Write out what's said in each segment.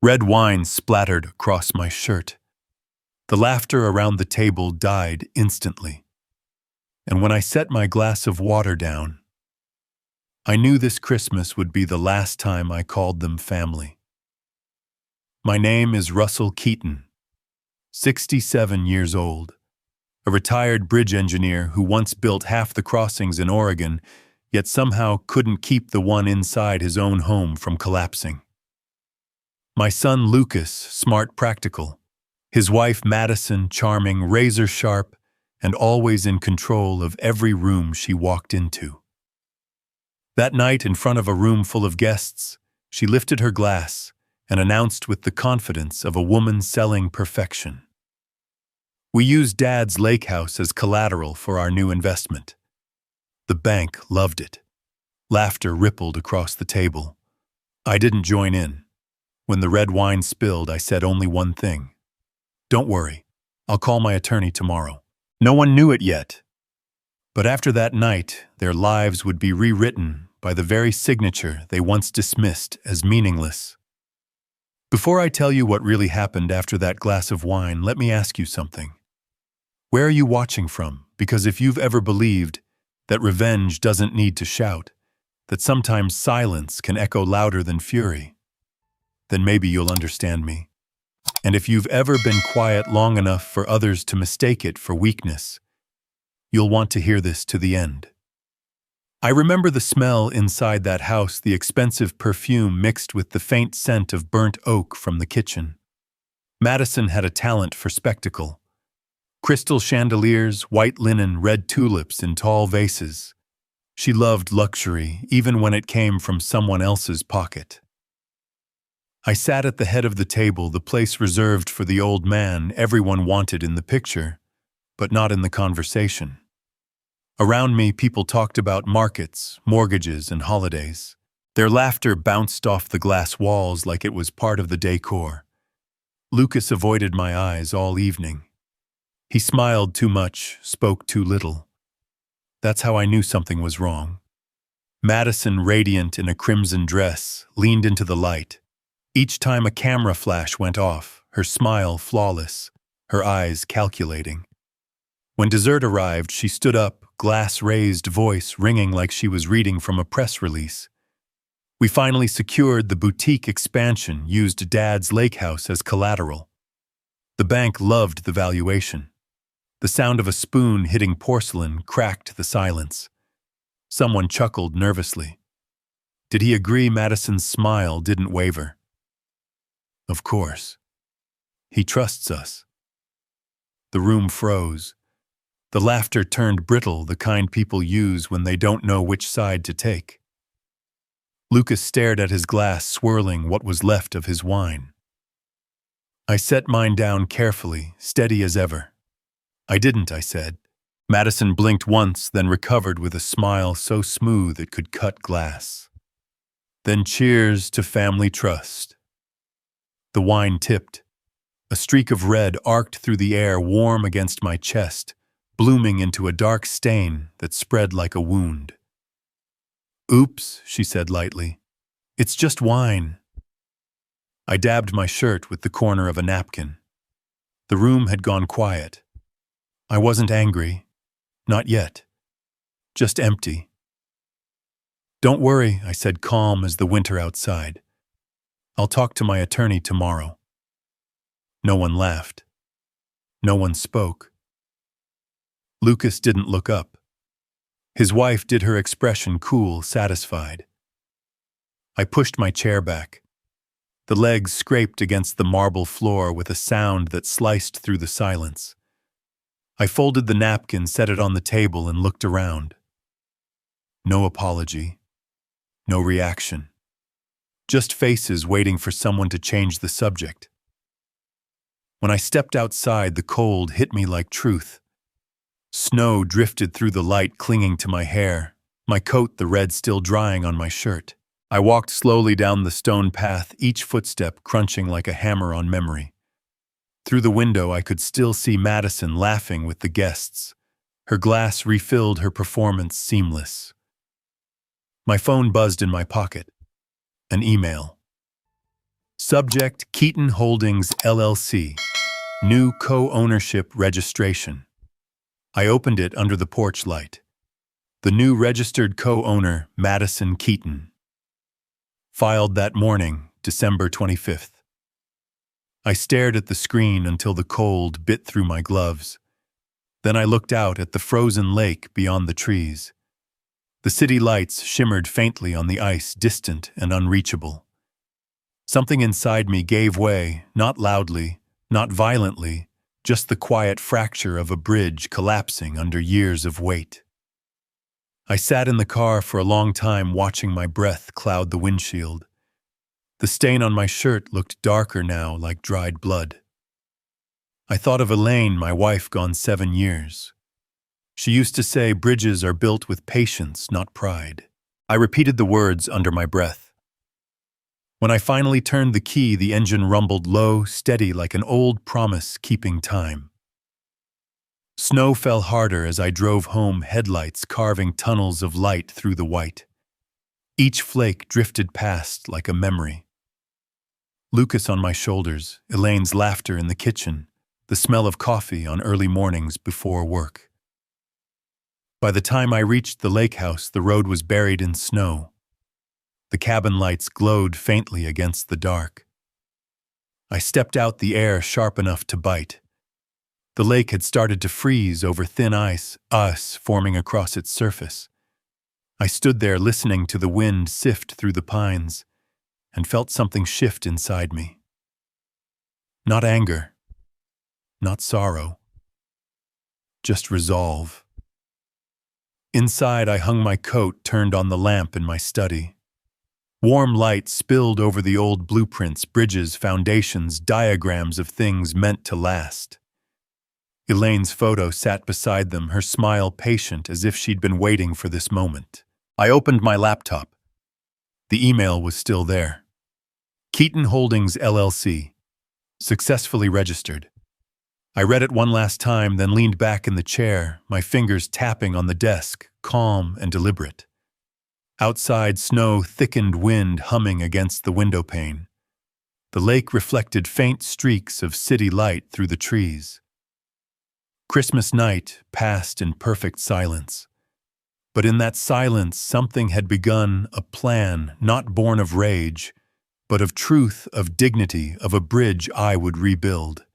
Red wine splattered across my shirt. The laughter around the table died instantly. And when I set my glass of water down, I knew this Christmas would be the last time I called them family. My name is Russell Keaton, 67 years old, a retired bridge engineer who once built half the crossings in Oregon, yet somehow couldn't keep the one inside his own home from collapsing. My son Lucas, smart practical. His wife Madison, charming, razor-sharp, and always in control of every room she walked into. That night, in front of a room full of guests, she lifted her glass and announced with the confidence of a woman selling perfection. We used Dad's lake house as collateral for our new investment. The bank loved it. Laughter rippled across the table. I didn't join in. When the red wine spilled, I said only one thing. Don't worry, I'll call my attorney tomorrow. No one knew it yet. But after that night, their lives would be rewritten by the very signature they once dismissed as meaningless. Before I tell you what really happened after that glass of wine, let me ask you something. Where are you watching from? Because if you've ever believed that revenge doesn't need to shout, that sometimes silence can echo louder than fury, then maybe you'll understand me. And if you've ever been quiet long enough for others to mistake it for weakness, you'll want to hear this to the end. I remember the smell inside that house, the expensive perfume mixed with the faint scent of burnt oak from the kitchen. Madison had a talent for spectacle. Crystal chandeliers, white linen, red tulips in tall vases. She loved luxury, even when it came from someone else's pocket. I sat at the head of the table, the place reserved for the old man everyone wanted in the picture, but not in the conversation. Around me, people talked about markets, mortgages, and holidays. Their laughter bounced off the glass walls like it was part of the decor. Lucas avoided my eyes all evening. He smiled too much, spoke too little. That's how I knew something was wrong. Madison, radiant in a crimson dress, leaned into the light. Each time a camera flash went off, her smile flawless, her eyes calculating. When dessert arrived, she stood up, glass-raised voice ringing like she was reading from a press release. We finally secured the boutique expansion, used Dad's lake house as collateral. The bank loved the valuation. The sound of a spoon hitting porcelain cracked the silence. Someone chuckled nervously. Did he agree? Madison's smile didn't waver. Of course. He trusts us. The room froze. The laughter turned brittle, the kind people use when they don't know which side to take. Lucas stared at his glass, swirling what was left of his wine. I set mine down carefully, steady as ever. I didn't, I said. Madison blinked once, then recovered with a smile so smooth it could cut glass. Then cheers to family trust. The wine tipped. A streak of red arced through the air, warm against my chest, blooming into a dark stain that spread like a wound. Oops, she said lightly. It's just wine. I dabbed my shirt with the corner of a napkin. The room had gone quiet. I wasn't angry. Not yet. Just empty. Don't worry, I said, calm as the winter outside. I'll talk to my attorney tomorrow. No one laughed. No one spoke. Lucas didn't look up. His wife did her expression cool, satisfied. I pushed my chair back. The legs scraped against the marble floor with a sound that sliced through the silence. I folded the napkin, set it on the table, and looked around. No apology. No reaction. Just faces waiting for someone to change the subject. When I stepped outside, the cold hit me like truth. Snow drifted through the light, clinging to my hair, my coat the red still drying on my shirt. I walked slowly down the stone path, each footstep crunching like a hammer on memory. Through the window, I could still see Madison laughing with the guests. Her glass refilled, her performance seamless. My phone buzzed in my pocket. An email. Subject: Keaton Holdings LLC. New co-ownership registration. I opened it under the porch light. The new registered co-owner, Madison Keaton. Filed that morning, December 25th. I stared at the screen until the cold bit through my gloves. Then I looked out at the frozen lake beyond the trees. The city lights shimmered faintly on the ice, distant and unreachable. Something inside me gave way, not loudly, not violently, just the quiet fracture of a bridge collapsing under years of weight. I sat in the car for a long time watching my breath cloud the windshield. The stain on my shirt looked darker now, like dried blood. I thought of Elaine, my wife gone 7 years. She used to say bridges are built with patience, not pride. I repeated the words under my breath. When I finally turned the key, the engine rumbled low, steady, like an old promise keeping time. Snow fell harder as I drove home, headlights carving tunnels of light through the white. Each flake drifted past like a memory. Lucas on my shoulders, Elaine's laughter in the kitchen, the smell of coffee on early mornings before work. By the time I reached the lake house, the road was buried in snow. The cabin lights glowed faintly against the dark. I stepped out, the air sharp enough to bite. The lake had started to freeze over thin ice, forming across its surface. I stood there listening to the wind sift through the pines and felt something shift inside me. Not anger, not sorrow, just resolve. Inside, I hung my coat, turned on the lamp in my study. Warm light spilled over the old blueprints, bridges, foundations, diagrams of things meant to last. Elaine's photo sat beside them, her smile patient as if she'd been waiting for this moment. I opened my laptop. The email was still there. Keaton Holdings LLC. Successfully registered. I read it one last time, then leaned back in the chair, my fingers tapping on the desk, calm and deliberate. Outside, snow thickened, wind humming against the window pane. The lake reflected faint streaks of city light through the trees. Christmas night passed in perfect silence. But in that silence, something had begun, a plan not born of rage, but of truth, of dignity, of a bridge I would rebuild.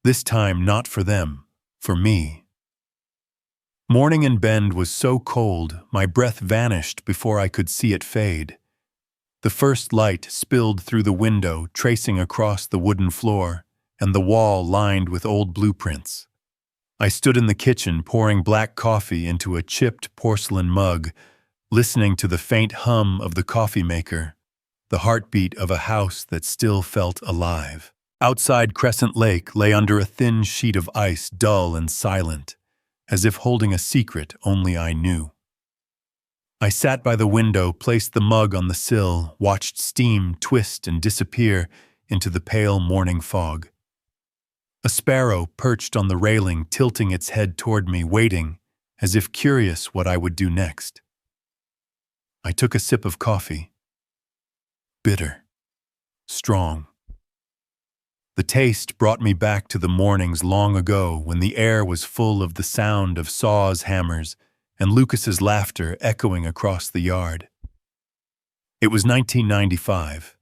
This time not for them, for me. Morning in Bend was so cold, my breath vanished before I could see it fade. The first light spilled through the window, tracing across the wooden floor, and the wall lined with old blueprints. I stood in the kitchen, pouring black coffee into a chipped porcelain mug, listening to the faint hum of the coffee maker, the heartbeat of a house that still felt alive. Outside, Crescent Lake lay under a thin sheet of ice, dull and silent, as if holding a secret only I knew. I sat by the window, placed the mug on the sill, watched steam twist and disappear into the pale morning fog. A sparrow perched on the railing, tilting its head toward me, waiting, as if curious what I would do next. I took a sip of coffee. Bitter. Strong. The taste brought me back to the mornings long ago when the air was full of the sound of saws, hammers, and Lucas's laughter echoing across the yard. It was 1995.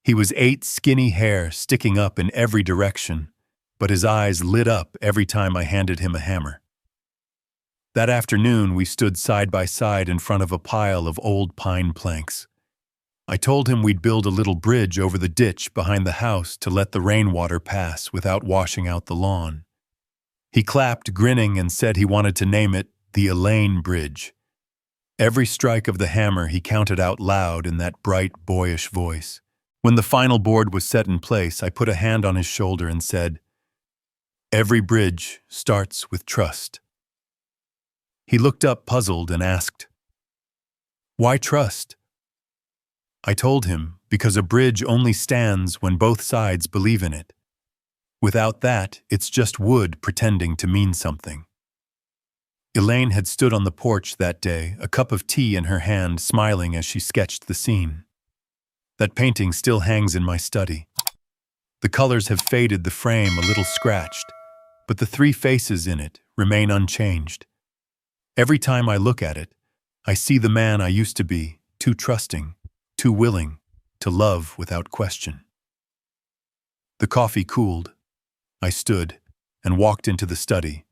He was 8, skinny hair sticking up in every direction, but his eyes lit up every time I handed him a hammer. That afternoon, we stood side by side in front of a pile of old pine planks. I told him we'd build a little bridge over the ditch behind the house to let the rainwater pass without washing out the lawn. He clapped, grinning, and said he wanted to name it the Elaine Bridge. Every strike of the hammer he counted out loud in that bright, boyish voice. When the final board was set in place, I put a hand on his shoulder and said, "Every bridge starts with trust." He looked up puzzled and asked, "Why trust?" I told him, because a bridge only stands when both sides believe in it. Without that, it's just wood pretending to mean something. Elaine had stood on the porch that day, a cup of tea in her hand, smiling as she sketched the scene. That painting still hangs in my study. The colors have faded, the frame a little scratched, but the three faces in it remain unchanged. Every time I look at it, I see the man I used to be, too trusting, too willing to love without question. The coffee cooled. I stood and walked into the study.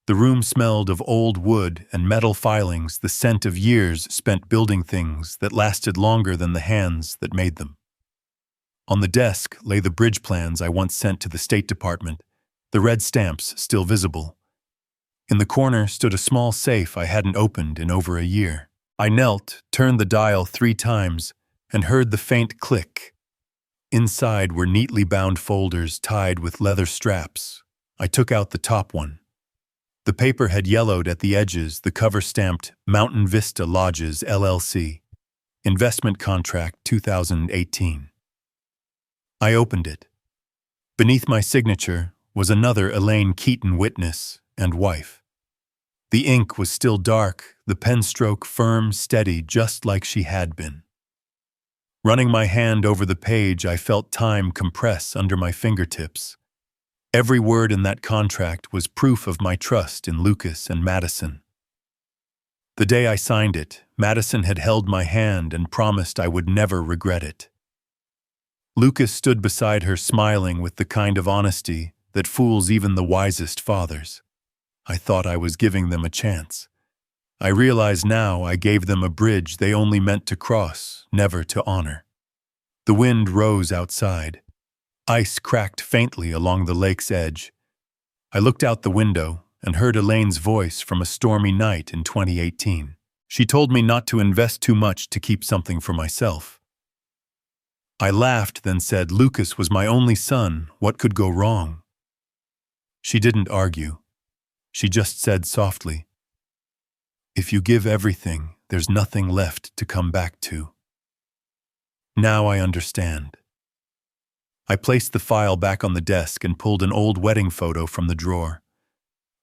The room smelled of old wood and metal filings, the scent of years spent building things that lasted longer than the hands that made them. On the desk lay the bridge plans I once sent to the State Department, the red stamps still visible. In the corner stood a small safe I hadn't opened in over a year. I knelt, turned the dial 3 times, and heard the faint click. Inside were neatly bound folders tied with leather straps. I took out the top one. The paper had yellowed at the edges, the cover stamped Mountain Vista Lodges, LLC. Investment Contract 2018. I opened it. Beneath my signature was another Elaine Keaton witness and wife. The ink was still dark, the pen stroke firm, steady, just like she had been. Running my hand over the page, I felt time compress under my fingertips. Every word in that contract was proof of my trust in Lucas and Madison. The day I signed it, Madison had held my hand and promised I would never regret it. Lucas stood beside her, smiling with the kind of honesty that fools even the wisest fathers. I thought I was giving them a chance. I realize now I gave them a bridge they only meant to cross, never to honor. The wind rose outside. Ice cracked faintly along the lake's edge. I looked out the window and heard Elaine's voice from a stormy night in 2018. She told me not to invest too much, to keep something for myself. I laughed, then said, "Lucas was my only son. What could go wrong?" She didn't argue. She just said softly, "If you give everything, there's nothing left to come back to." Now I understand. I placed the file back on the desk and pulled an old wedding photo from the drawer.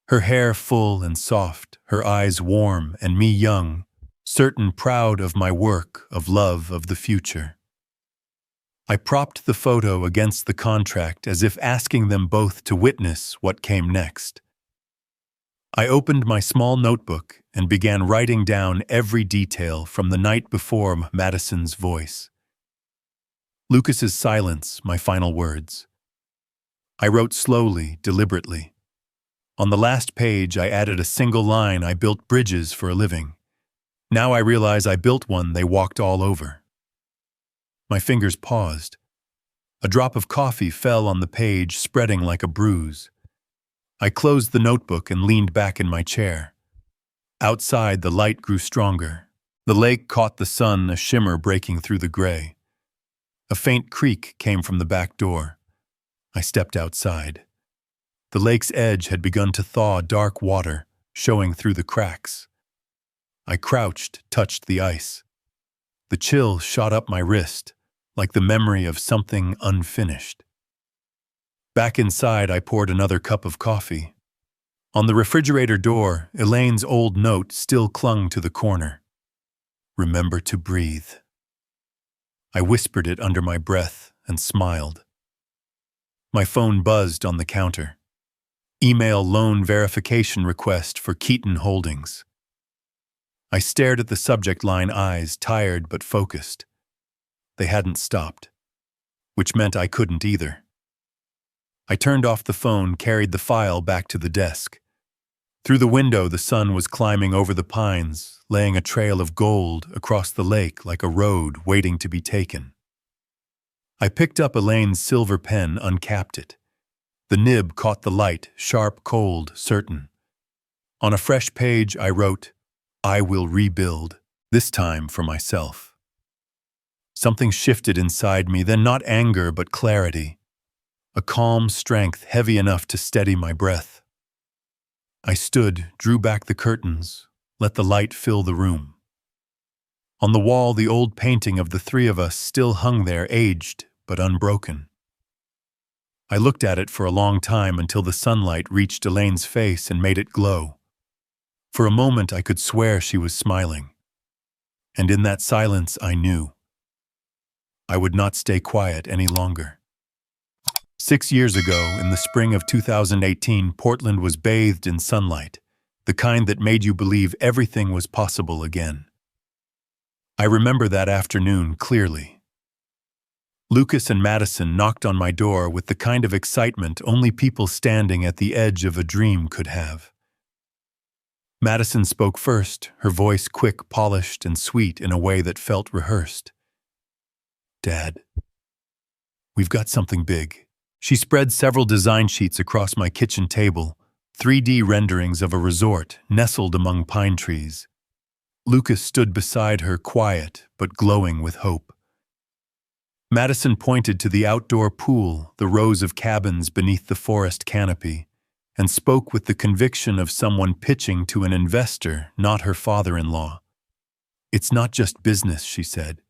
Her hair full and soft, her eyes warm, and me young, certain, proud of my work, of love, of the future. I propped the photo against the contract as if asking them both to witness what came next. I opened my small notebook and began writing down every detail from the night before Madison's voice. Lucas's silence, my final words. I wrote slowly, deliberately. On the last page, I added a single line: "I built bridges for a living. Now I realize I built one they walked all over." My fingers paused. A drop of coffee fell on the page, spreading like a bruise. I closed the notebook and leaned back in my chair. Outside, the light grew stronger. The lake caught the sun, a shimmer breaking through the gray. A faint creak came from the back door. I stepped outside. The lake's edge had begun to thaw, dark water showing through the cracks. I crouched, touched the ice. The chill shot up my wrist, like the memory of something unfinished. Back inside, I poured another cup of coffee. On the refrigerator door, Elaine's old note still clung to the corner. "Remember to breathe." I whispered it under my breath and smiled. My phone buzzed on the counter. Email loan verification request for Keaton Holdings. I stared at the subject line, eyes tired but focused. They hadn't stopped, which meant I couldn't either. I turned off the phone, carried the file back to the desk. Through the window, the sun was climbing over the pines, laying a trail of gold across the lake like a road waiting to be taken. I picked up Elaine's silver pen, uncapped it. The nib caught the light, sharp, cold, certain. On a fresh page, I wrote, "I will rebuild, this time for myself." Something shifted inside me, then not anger but clarity. A calm strength heavy enough to steady my breath. I stood, drew back the curtains, let the light fill the room. On the wall, the old painting of the three of us still hung there, aged but unbroken. I looked at it for a long time until the sunlight reached Elaine's face and made it glow. For a moment, I could swear she was smiling. And in that silence, I knew. I would not stay quiet any longer. 6 years ago, in the spring of 2018, Portland was bathed in sunlight, the kind that made you believe everything was possible again. I remember that afternoon clearly. Lucas and Madison knocked on my door with the kind of excitement only people standing at the edge of a dream could have. Madison spoke first, her voice quick, polished, and sweet in a way that felt rehearsed. "Dad, we've got something big." She spread several design sheets across my kitchen table, 3D renderings of a resort nestled among pine trees. Lucas stood beside her, quiet but glowing with hope. Madison pointed to the outdoor pool, the rows of cabins beneath the forest canopy, and spoke with the conviction of someone pitching to an investor, not her father-in-law. "It's not just business," she said.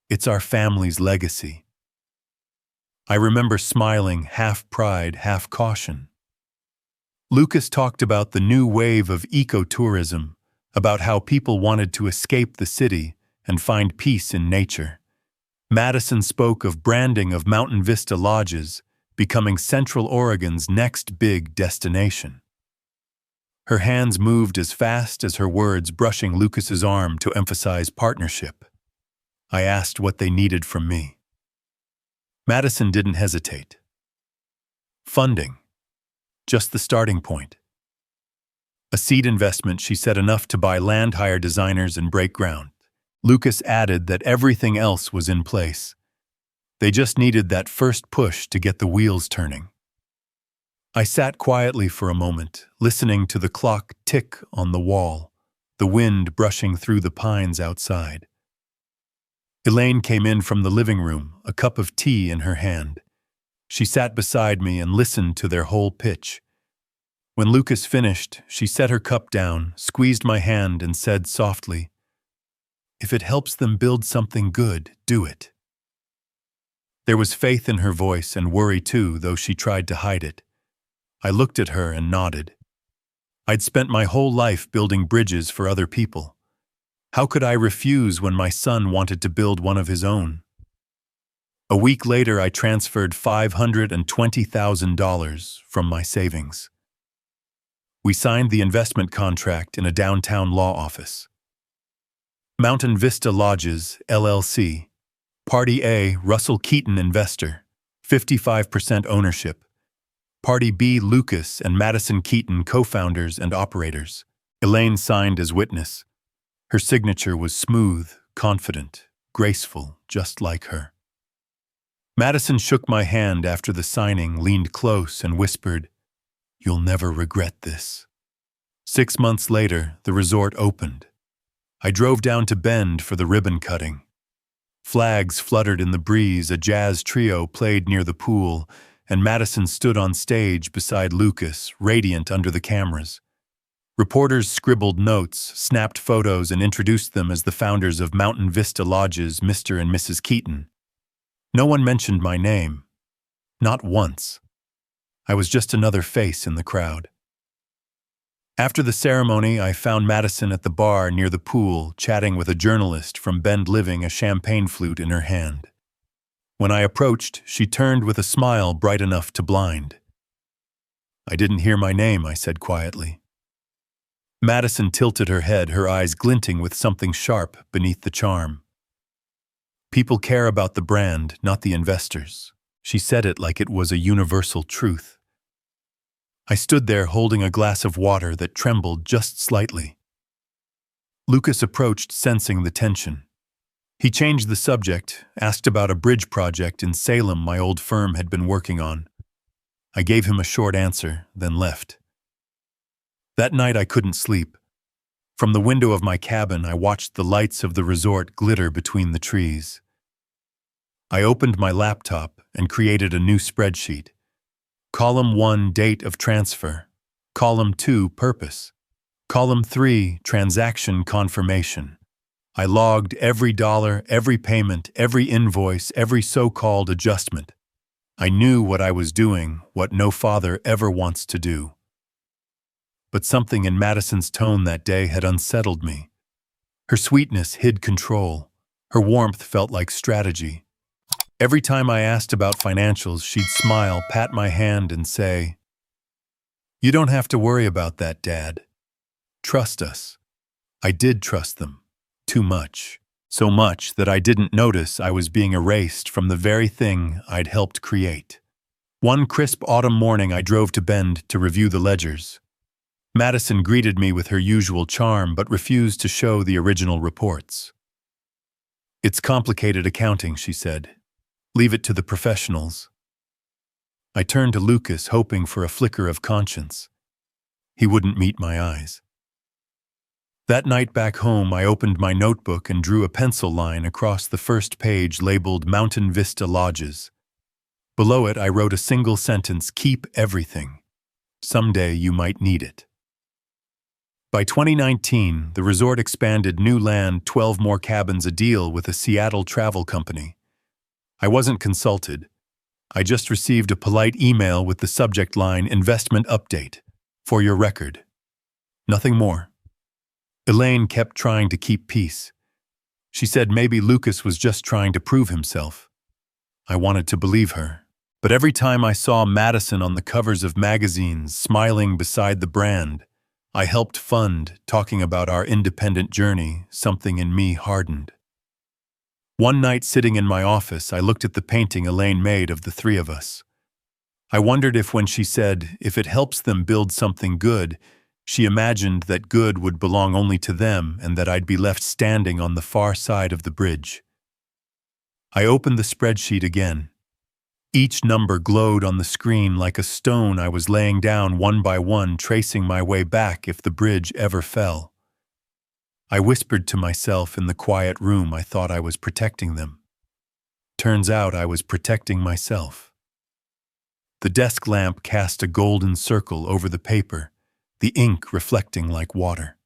"It's our family's legacy." I remember smiling, half pride, half caution. Lucas talked about the new wave of ecotourism, about how people wanted to escape the city and find peace in nature. Madison spoke of branding of Mountain Vista Lodges becoming Central Oregon's next big destination. Her hands moved as fast as her words, brushing Lucas's arm to emphasize partnership. I asked what they needed from me. Madison didn't hesitate. Funding. Just the starting point. A seed investment, she said, enough to buy land, hire designers, and break ground. Lucas added that everything else was in place. They just needed that first push to get the wheels turning. I sat quietly for a moment, listening to the clock tick on the wall, the wind brushing through the pines outside. Elaine came in from the living room, a cup of tea in her hand. She sat beside me and listened to their whole pitch. When Lucas finished, she set her cup down, squeezed my hand, and said softly, "If it helps them build something good, do it." There was faith in her voice and worry too, though she tried to hide it. I looked at her and nodded. I'd spent my whole life building bridges for other people. How could I refuse when my son wanted to build one of his own? A week later, I transferred $520,000 from my savings. We signed the investment contract in a downtown law office. Mountain Vista Lodges, LLC. Party A, Russell Keaton investor, 55% ownership. Party B, Lucas and Madison Keaton, co-founders and operators. Elaine signed as witness. Her signature was smooth, confident, graceful, just like her. Madison shook my hand after the signing, leaned close, and whispered, "You'll never regret this." 6 months later, the resort opened. I drove down to Bend for the ribbon cutting. Flags fluttered in the breeze, a jazz trio played near the pool, and Madison stood on stage beside Lucas, radiant under the cameras. Reporters scribbled notes, snapped photos, and introduced them as the founders of Mountain Vista Lodges, Mr. and Mrs. Keaton. No one mentioned my name. Not once. I was just another face in the crowd. After the ceremony, I found Madison at the bar near the pool, chatting with a journalist from Bend Living, a champagne flute in her hand. When I approached, she turned with a smile bright enough to blind. "I didn't hear my name," I said quietly. Madison tilted her head, her eyes glinting with something sharp beneath the charm. "People care about the brand, not the investors." She said it like it was a universal truth. I stood there holding a glass of water that trembled just slightly. Lucas approached, sensing the tension. He changed the subject, asked about a bridge project in Salem my old firm had been working on. I gave him a short answer, then left. That night I couldn't sleep. From the window of my cabin, I watched the lights of the resort glitter between the trees. I opened my laptop and created a new spreadsheet. Column 1, date of transfer. Column 2, purpose. Column 3, transaction confirmation. I logged every dollar, every payment, every invoice, every so-called adjustment. I knew what I was doing, what no father ever wants to do. But something in Madison's tone that day had unsettled me. Her sweetness hid control. Her warmth felt like strategy. Every time I asked about financials, she'd smile, pat my hand, and say, "You don't have to worry about that, Dad. Trust us." I did trust them. Too much. So much that I didn't notice I was being erased from the very thing I'd helped create. One crisp autumn morning, I drove to Bend to review the ledgers. Madison greeted me with her usual charm but refused to show the original reports. "It's complicated accounting," she said. "Leave it to the professionals." I turned to Lucas, hoping for a flicker of conscience. He wouldn't meet my eyes. That night back home, I opened my notebook and drew a pencil line across the first page labeled Mountain Vista Lodges. Below it, I wrote a single sentence: "Keep everything. Someday you might need it." By 2019, the resort expanded new land, 12 more cabins, a deal with a Seattle travel company. I wasn't consulted. I just received a polite email with the subject line, "Investment Update. For your record." Nothing more. Elaine kept trying to keep peace. She said maybe Lucas was just trying to prove himself. I wanted to believe her. But every time I saw Madison on the covers of magazines, smiling beside the brand I helped fund, talking about our independent journey, something in me hardened. One night, sitting in my office, I looked at the painting Elaine made of the three of us. I wondered if, when she said, "If it helps them build something good," she imagined that good would belong only to them and that I'd be left standing on the far side of the bridge. I opened the spreadsheet again. Each number glowed on the screen like a stone I was laying down one by one, tracing my way back if the bridge ever fell. I whispered to myself in the quiet room I thought I was protecting them. Turns out I was protecting myself. The desk lamp cast a golden circle over the paper, the ink reflecting like water.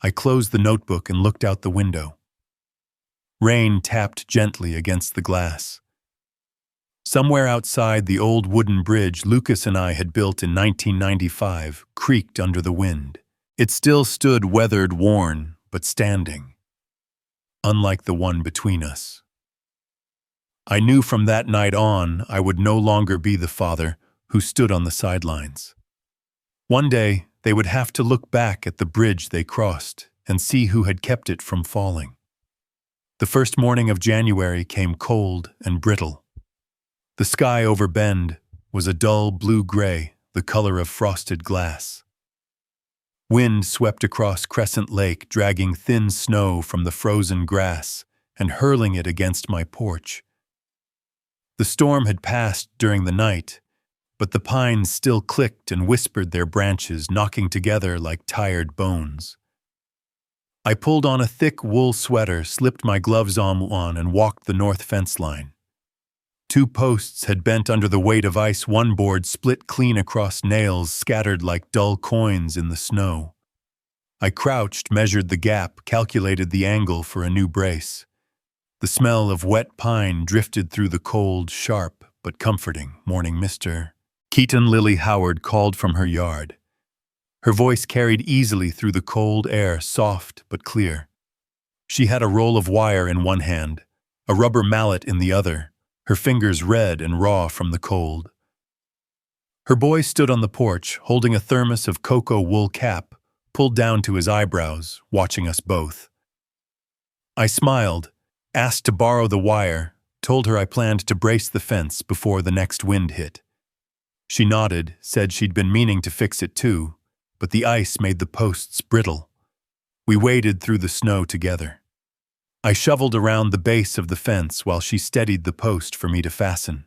I closed the notebook and looked out the window. Rain tapped gently against the glass. Somewhere outside, the old wooden bridge Lucas and I had built in 1995 creaked under the wind. It still stood, weathered, worn, but standing, unlike the one between us. I knew from that night on I would no longer be the father who stood on the sidelines. One day, they would have to look back at the bridge they crossed and see who had kept it from falling. The first morning of January came cold and brittle. The sky over Bend was a dull blue-gray, the color of frosted glass. Wind swept across Crescent Lake, dragging thin snow from the frozen grass and hurling it against my porch. The storm had passed during the night, but the pines still clicked and whispered their branches, knocking together like tired bones. I pulled on a thick wool sweater, slipped my gloves on, and walked the north fence line. 2 posts had bent under the weight of ice, one board split clean across, nails scattered like dull coins in the snow. I crouched, measured the gap, calculated the angle for a new brace. The smell of wet pine drifted through the cold, sharp but comforting morning. "Mr. Keaton," Lily Howard called from her yard. Her voice carried easily through the cold air, soft but clear. She had a roll of wire in one hand, a rubber mallet in the other, her fingers red and raw from the cold. Her boy stood on the porch, holding a thermos of cocoa wool cap, pulled down to his eyebrows, watching us both. I smiled, asked to borrow the wire, told her I planned to brace the fence before the next wind hit. She nodded, said she'd been meaning to fix it too, but the ice made the posts brittle. We waded through the snow together. I shoveled around the base of the fence while she steadied the post for me to fasten.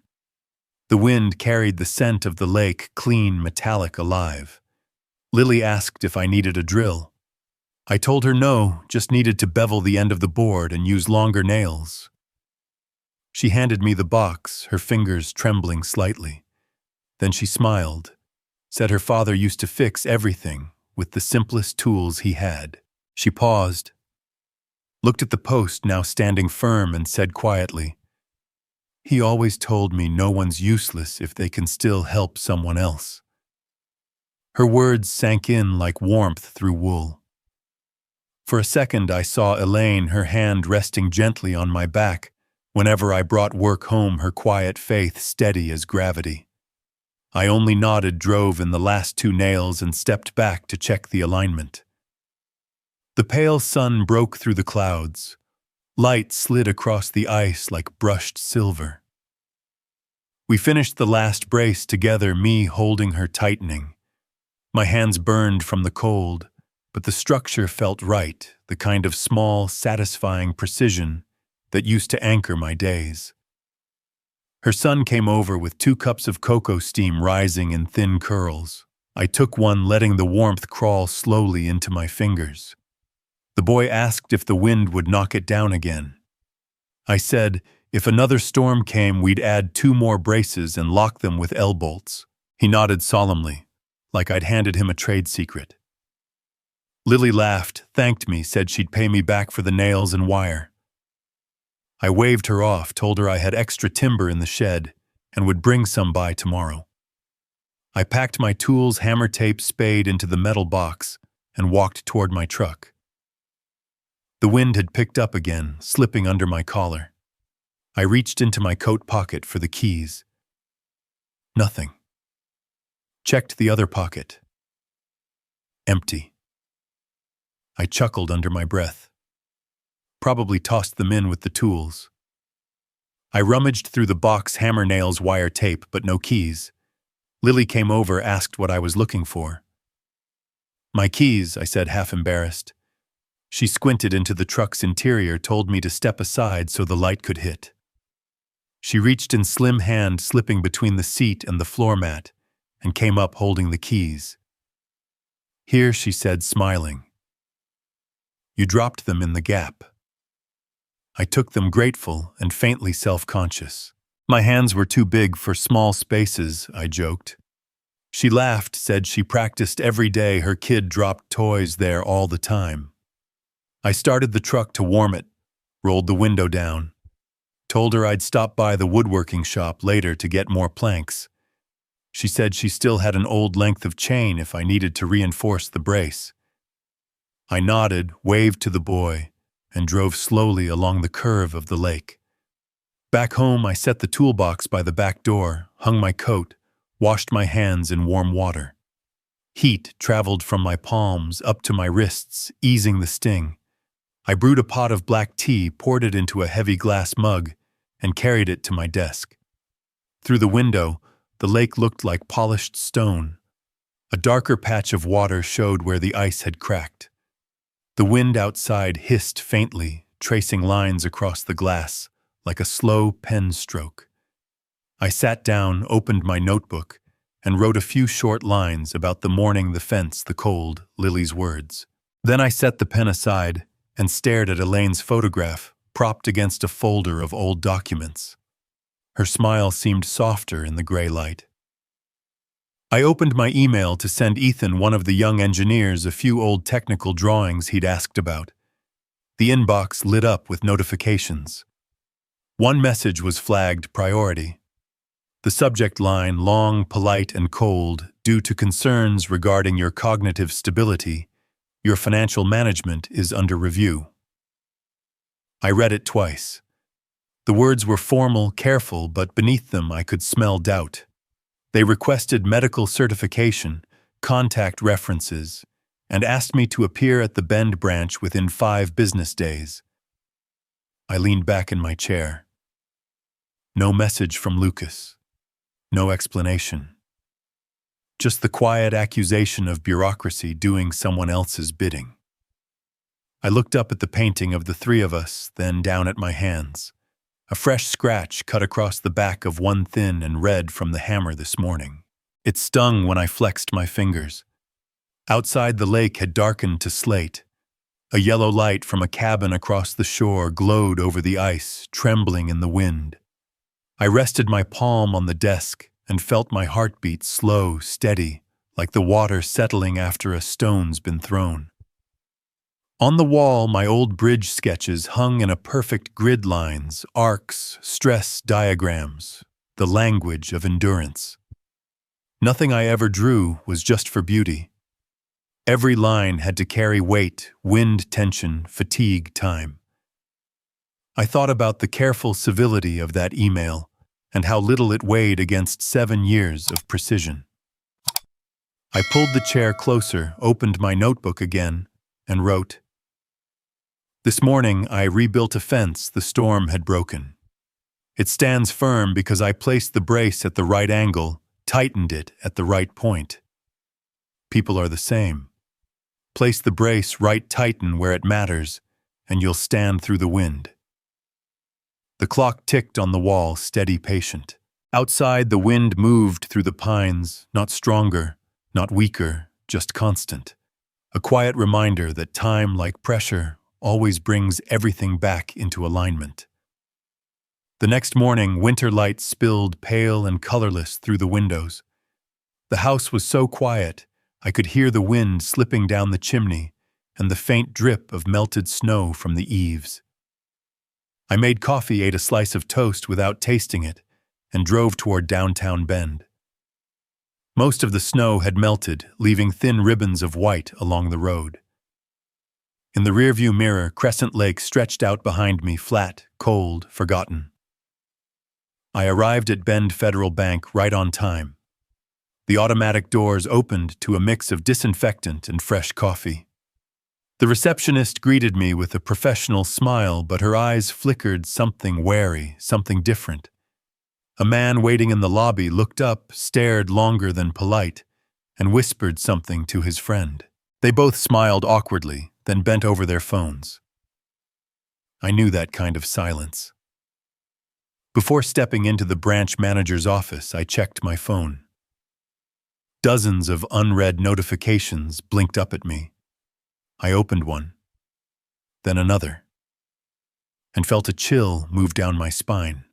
The wind carried the scent of the lake, clean, metallic, alive. Lily asked if I needed a drill. I told her no, just needed to bevel the end of the board and use longer nails. She handed me the box, her fingers trembling slightly. Then she smiled, said her father used to fix everything with the simplest tools he had. She paused, looked at the post now standing firm, and said quietly, "He always told me no one's useless if they can still help someone else." Her words sank in like warmth through wool. For a second I saw Elaine, her hand resting gently on my back, Whenever I brought work home, her quiet faith steady as gravity. I only nodded, drove in the last 2 nails, and stepped back to check the alignment. The pale sun broke through the clouds. Light slid across the ice like brushed silver. We finished the last brace together, me holding her, tightening. My hands burned from the cold, but the structure felt right, the kind of small, satisfying precision that used to anchor my days. Her son came over with 2 cups of cocoa, steam rising in thin curls. I took one, letting the warmth crawl slowly into my fingers. The boy asked if the wind would knock it down again. I said, if another storm came, we'd add 2 more braces and lock them with L-bolts. He nodded solemnly, like I'd handed him a trade secret. Lily laughed, thanked me, said she'd pay me back for the nails and wire. I waved her off, told her I had extra timber in the shed and would bring some by tomorrow. I packed my tools, hammer, tape, spade into the metal box and walked toward my truck. The wind had picked up again, slipping under my collar. I reached into my coat pocket for the keys. Nothing. Checked the other pocket. Empty. I chuckled under my breath. Probably tossed them in with the tools. I rummaged through the box, hammer, nails, wire, tape, but no keys. Lily came over, asked what I was looking for. My keys, I said, half embarrassed. She squinted into the truck's interior, told me to step aside so the light could hit. She reached in slim hand, slipping between the seat and the floor mat, and came up holding the keys. Here, she said, smiling. You dropped them in the gap. I took them, grateful and faintly self-conscious. My hands were too big for small spaces, I joked. She laughed, said she practiced every day. Her kid dropped toys there all the time. I started the truck to warm it, rolled the window down. Told her I'd stop by the woodworking shop later to get more planks. She said she still had an old length of chain if I needed to reinforce the brace. I nodded, waved to the boy, and drove slowly along the curve of the lake. Back home, I set the toolbox by the back door, hung my coat, washed my hands in warm water. Heat traveled from my palms up to my wrists, easing the sting. I brewed a pot of black tea, poured it into a heavy glass mug, and carried it to my desk. Through the window, the lake looked like polished stone. A darker patch of water showed where the ice had cracked. The wind outside hissed faintly, tracing lines across the glass, like a slow pen stroke. I sat down, opened my notebook, and wrote a few short lines about the morning, the fence, the cold, Lily's words. Then I set the pen aside and stared at Elaine's photograph, propped against a folder of old documents. Her smile seemed softer in the gray light. I opened my email to send Ethan, one of the young engineers, a few old technical drawings he'd asked about. The inbox lit up with notifications. One message was flagged priority. The subject line, long, polite, and cold, due to concerns regarding your cognitive stability, your financial management is under review. I read it twice. The words were formal, careful, but beneath them I could smell doubt. They requested medical certification, contact references, and asked me to appear at the Bend branch within 5 business days. I leaned back in my chair. No message from Lucas. No explanation. Just the quiet accusation of bureaucracy doing someone else's bidding. I looked up at the painting of the 3 of us, then down at my hands. A fresh scratch cut across the back of one, thin and red from the hammer this morning. It stung when I flexed my fingers. Outside, the lake had darkened to slate. A yellow light from a cabin across the shore glowed over the ice, trembling in the wind. I rested my palm on the desk and felt my heartbeat slow, steady, like the water settling after a stone's been thrown. On the wall, my old bridge sketches hung in a perfect grid, lines, arcs, stress diagrams, the language of endurance. Nothing I ever drew was just for beauty. Every line had to carry weight, wind, tension, fatigue, time. I thought about the careful civility of that email and how little it weighed against 7 years of precision. I pulled the chair closer, opened my notebook again, and wrote, "This morning I rebuilt a fence the storm had broken. It stands firm because I placed the brace at the right angle, tightened it at the right point. People are the same. Place the brace right tighten where it matters, and you'll stand through the wind." The clock ticked on the wall, steady, patient. Outside, the wind moved through the pines, not stronger, not weaker, just constant. A quiet reminder that time, like pressure, always brings everything back into alignment. The next morning, winter light spilled pale and colorless through the windows. The house was so quiet, I could hear the wind slipping down the chimney and the faint drip of melted snow from the eaves. I made coffee, ate a slice of toast without tasting it, and drove toward downtown Bend. Most of the snow had melted, leaving thin ribbons of white along the road. In the rearview mirror, Crescent Lake stretched out behind me, flat, cold, forgotten. I arrived at Bend Federal Bank right on time. The automatic doors opened to a mix of disinfectant and fresh coffee. The receptionist greeted me with a professional smile, but her eyes flickered something wary, something different. A man waiting in the lobby looked up, stared longer than polite, and whispered something to his friend. They both smiled awkwardly, then bent over their phones. I knew that kind of silence. Before stepping into the branch manager's office, I checked my phone. Dozens of unread notifications blinked up at me. I opened one, then another, and felt a chill move down my spine.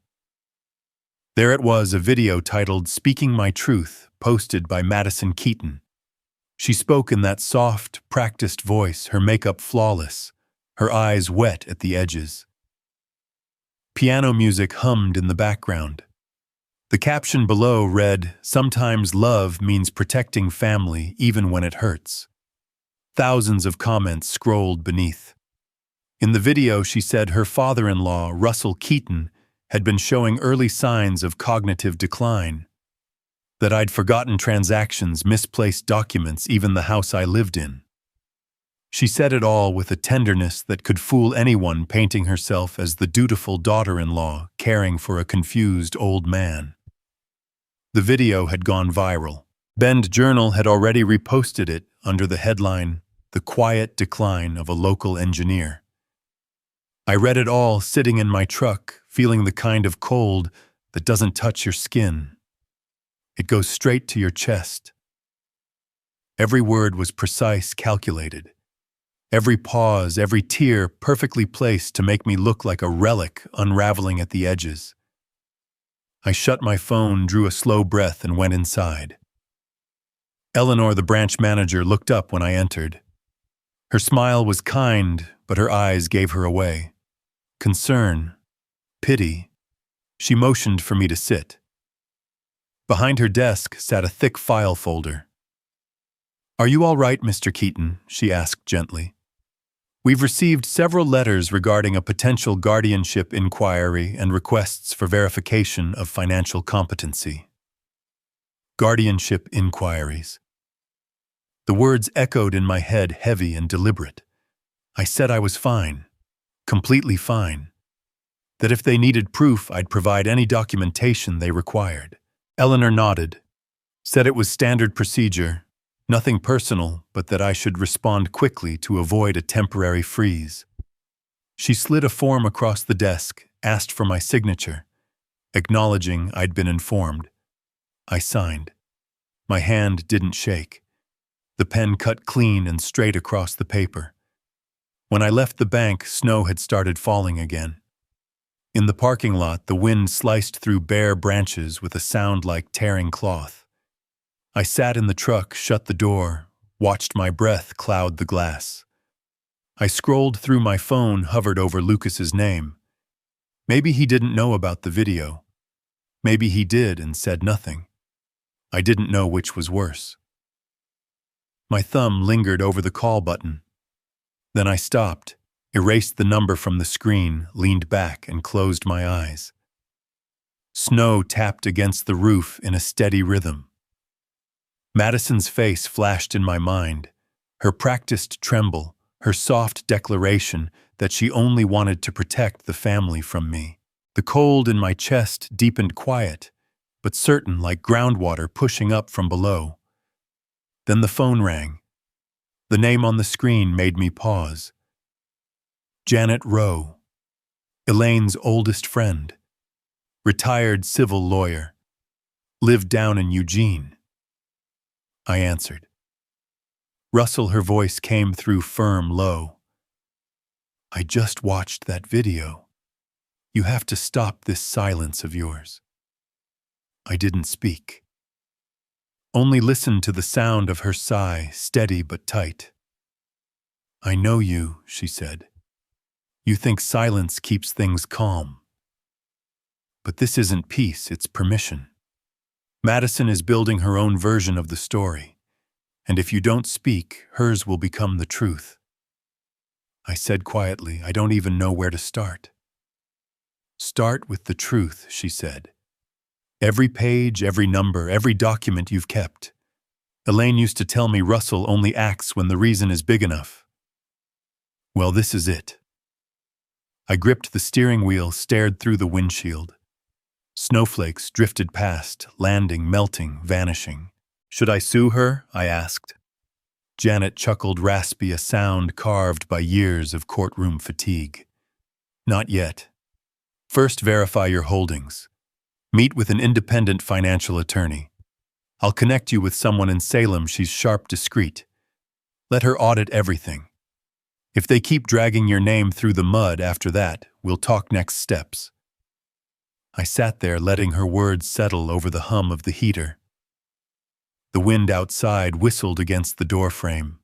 There it was, a video titled "Speaking My Truth," posted by Madison Keaton. She spoke in that soft, practiced voice, her makeup flawless, her eyes wet at the edges. Piano music hummed in the background. The caption below read, "Sometimes love means protecting family even when it hurts." Thousands of comments scrolled beneath. In the video, she said her father-in-law, Russell Keaton, had been showing early signs of cognitive decline, that I'd forgotten transactions, misplaced documents, even the house I lived in. She said it all with a tenderness that could fool anyone, painting herself as the dutiful daughter-in-law caring for a confused old man. The video had gone viral. Bend Journal had already reposted it under the headline, "The Quiet Decline of a Local Engineer." I read it all sitting in my truck, feeling the kind of cold that doesn't touch your skin. It goes straight to your chest. Every word was precise, calculated. Every pause, every tear perfectly placed to make me look like a relic unraveling at the edges. I shut my phone, drew a slow breath, and went inside. Eleanor, the branch manager, looked up when I entered. Her smile was kind, but her eyes gave her away. Concern, pity. She motioned for me to sit. Behind her desk sat a thick file folder. "Are you all right, Mr. Keaton?" she asked gently. "We've received several letters regarding a potential guardianship inquiry and requests for verification of financial competency." Guardianship inquiries. The words echoed in my head, heavy and deliberate. I said I was fine, completely fine. That if they needed proof, I'd provide any documentation they required. Eleanor nodded, said it was standard procedure, nothing personal, but that I should respond quickly to avoid a temporary freeze. She slid a form across the desk, asked for my signature, acknowledging I'd been informed. I signed. My hand didn't shake. The pen cut clean and straight across the paper. When I left the bank, snow had started falling again. In the parking lot, the wind sliced through bare branches with a sound like tearing cloth. I sat in the truck, shut the door, watched my breath cloud the glass. I scrolled through my phone, hovered over Lucas's name. Maybe he didn't know about the video. Maybe he did and said nothing. I didn't know which was worse. My thumb lingered over the call button. Then I stopped, erased the number from the screen, leaned back, and closed my eyes. Snow tapped against the roof in a steady rhythm. Madison's face flashed in my mind, her practiced tremble, her soft declaration that she only wanted to protect the family from me. The cold in my chest deepened quiet, but certain like groundwater pushing up from below. Then the phone rang. The name on the screen made me pause. Janet Rowe, Elaine's oldest friend, retired civil lawyer, lived down in Eugene. I answered. Russell, her voice came through firm, low. I just watched that video. You have to stop this silence of yours. I didn't speak. Only listened to the sound of her sigh, steady but tight. I know you, she said. You think silence keeps things calm. But this isn't peace, it's permission. Madison is building her own version of the story, and if you don't speak, hers will become the truth. I said quietly, I don't even know where to start. Start with the truth, she said. Every page, every number, every document you've kept. Elaine used to tell me Russell only acts when the reason is big enough. Well, this is it. I gripped the steering wheel, stared through the windshield. Snowflakes drifted past, landing, melting, vanishing. Should I sue her? I asked. Janet chuckled raspy, a sound carved by years of courtroom fatigue. Not yet. First, verify your holdings. Meet with an independent financial attorney. I'll connect you with someone in Salem. She's sharp, discreet. Let her audit everything. If they keep dragging your name through the mud after that, we'll talk next steps. I sat there, letting her words settle over the hum of the heater. The wind outside whistled against the doorframe.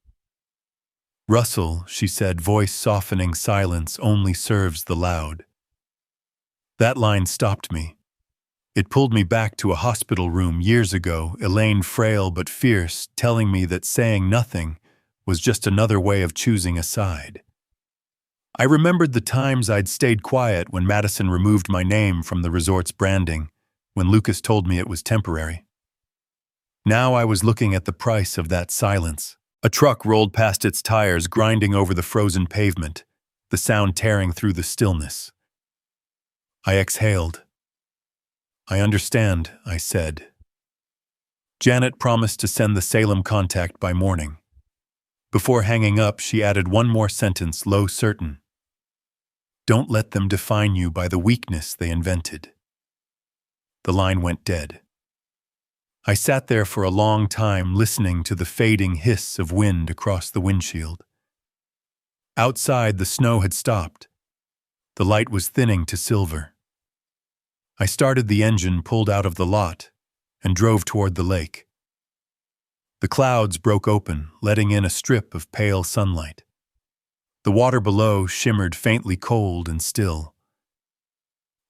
Russell, she said, voice softening silence only serves the loud. That line stopped me. It pulled me back to a hospital room years ago, Elaine frail but fierce, telling me that saying nothing was just another way of choosing a side. I remembered the times I'd stayed quiet when Madison removed my name from the resort's branding, when Lucas told me it was temporary. Now I was looking at the price of that silence. A truck rolled past its tires, grinding over the frozen pavement, the sound tearing through the stillness. I exhaled. I understand, I said. Janet promised to send the Salem contact by morning. Before hanging up, she added one more sentence, low, certain. Don't let them define you by the weakness they invented. The line went dead. I sat there for a long time, listening to the fading hiss of wind across the windshield. Outside, the snow had stopped. The light was thinning to silver. I started the engine, pulled out of the lot, and drove toward the lake. The clouds broke open, letting in a strip of pale sunlight. The water below shimmered faintly, cold and still.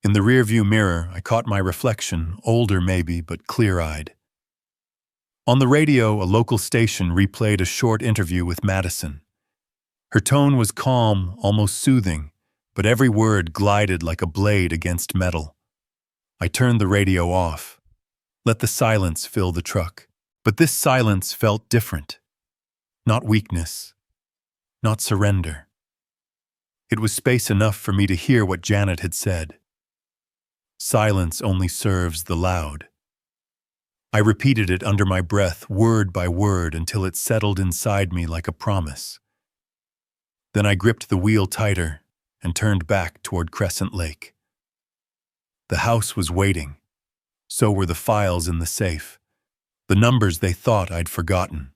In the rearview mirror, I caught my reflection, older maybe, but clear-eyed. On the radio, a local station replayed a short interview with Madison. Her tone was calm, almost soothing, but every word glided like a blade against metal. I turned the radio off, let the silence fill the truck. But this silence felt different. Not weakness, not surrender. It was space enough for me to hear what Janet had said. Silence only serves the loud. I repeated it under my breath, word by word, until it settled inside me like a promise. Then I gripped the wheel tighter and turned back toward Crescent Lake. The house was waiting. So were the files in the safe. The numbers they thought I'd forgotten.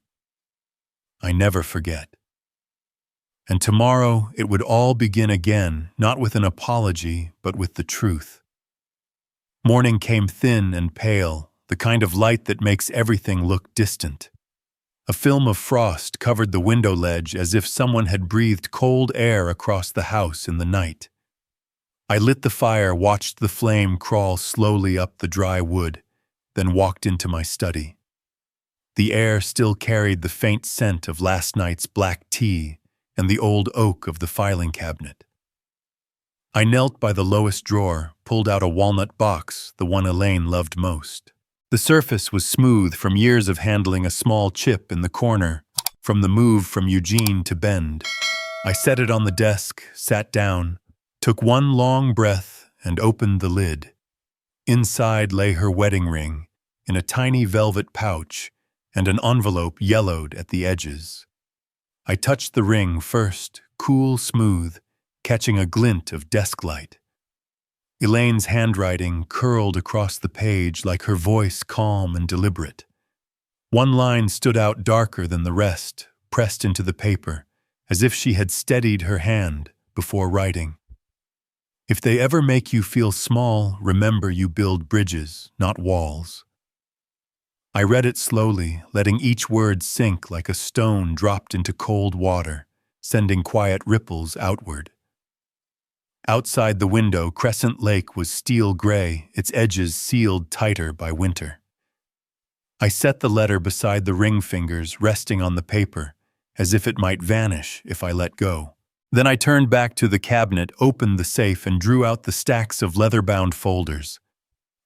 I never forget. And tomorrow it would all begin again, not with an apology, but with the truth. Morning came thin and pale, the kind of light that makes everything look distant. A film of frost covered the window ledge as if someone had breathed cold air across the house in the night. I lit the fire, watched the flame crawl slowly up the dry wood, then walked into my study. The air still carried the faint scent of last night's black tea and the old oak of the filing cabinet. I knelt by the lowest drawer, pulled out a walnut box, the one Elaine loved most. The surface was smooth from years of handling a small chip in the corner, from the move from Eugene to Bend. I set it on the desk, sat down, took one long breath, and opened the lid. Inside lay her wedding ring, in a tiny velvet pouch, and an envelope yellowed at the edges. I touched the ring first, cool, smooth, catching a glint of desk light. Elaine's handwriting curled across the page like her voice calm and deliberate. One line stood out darker than the rest, pressed into the paper, as if she had steadied her hand before writing. If they ever make you feel small, remember you build bridges, not walls. I read it slowly, letting each word sink like a stone dropped into cold water, sending quiet ripples outward. Outside the window, Crescent Lake was steel gray, its edges sealed tighter by winter. I set the letter beside the ring fingers, resting on the paper, as if it might vanish if I let go. Then I turned back to the cabinet, opened the safe, and drew out the stacks of leather-bound folders.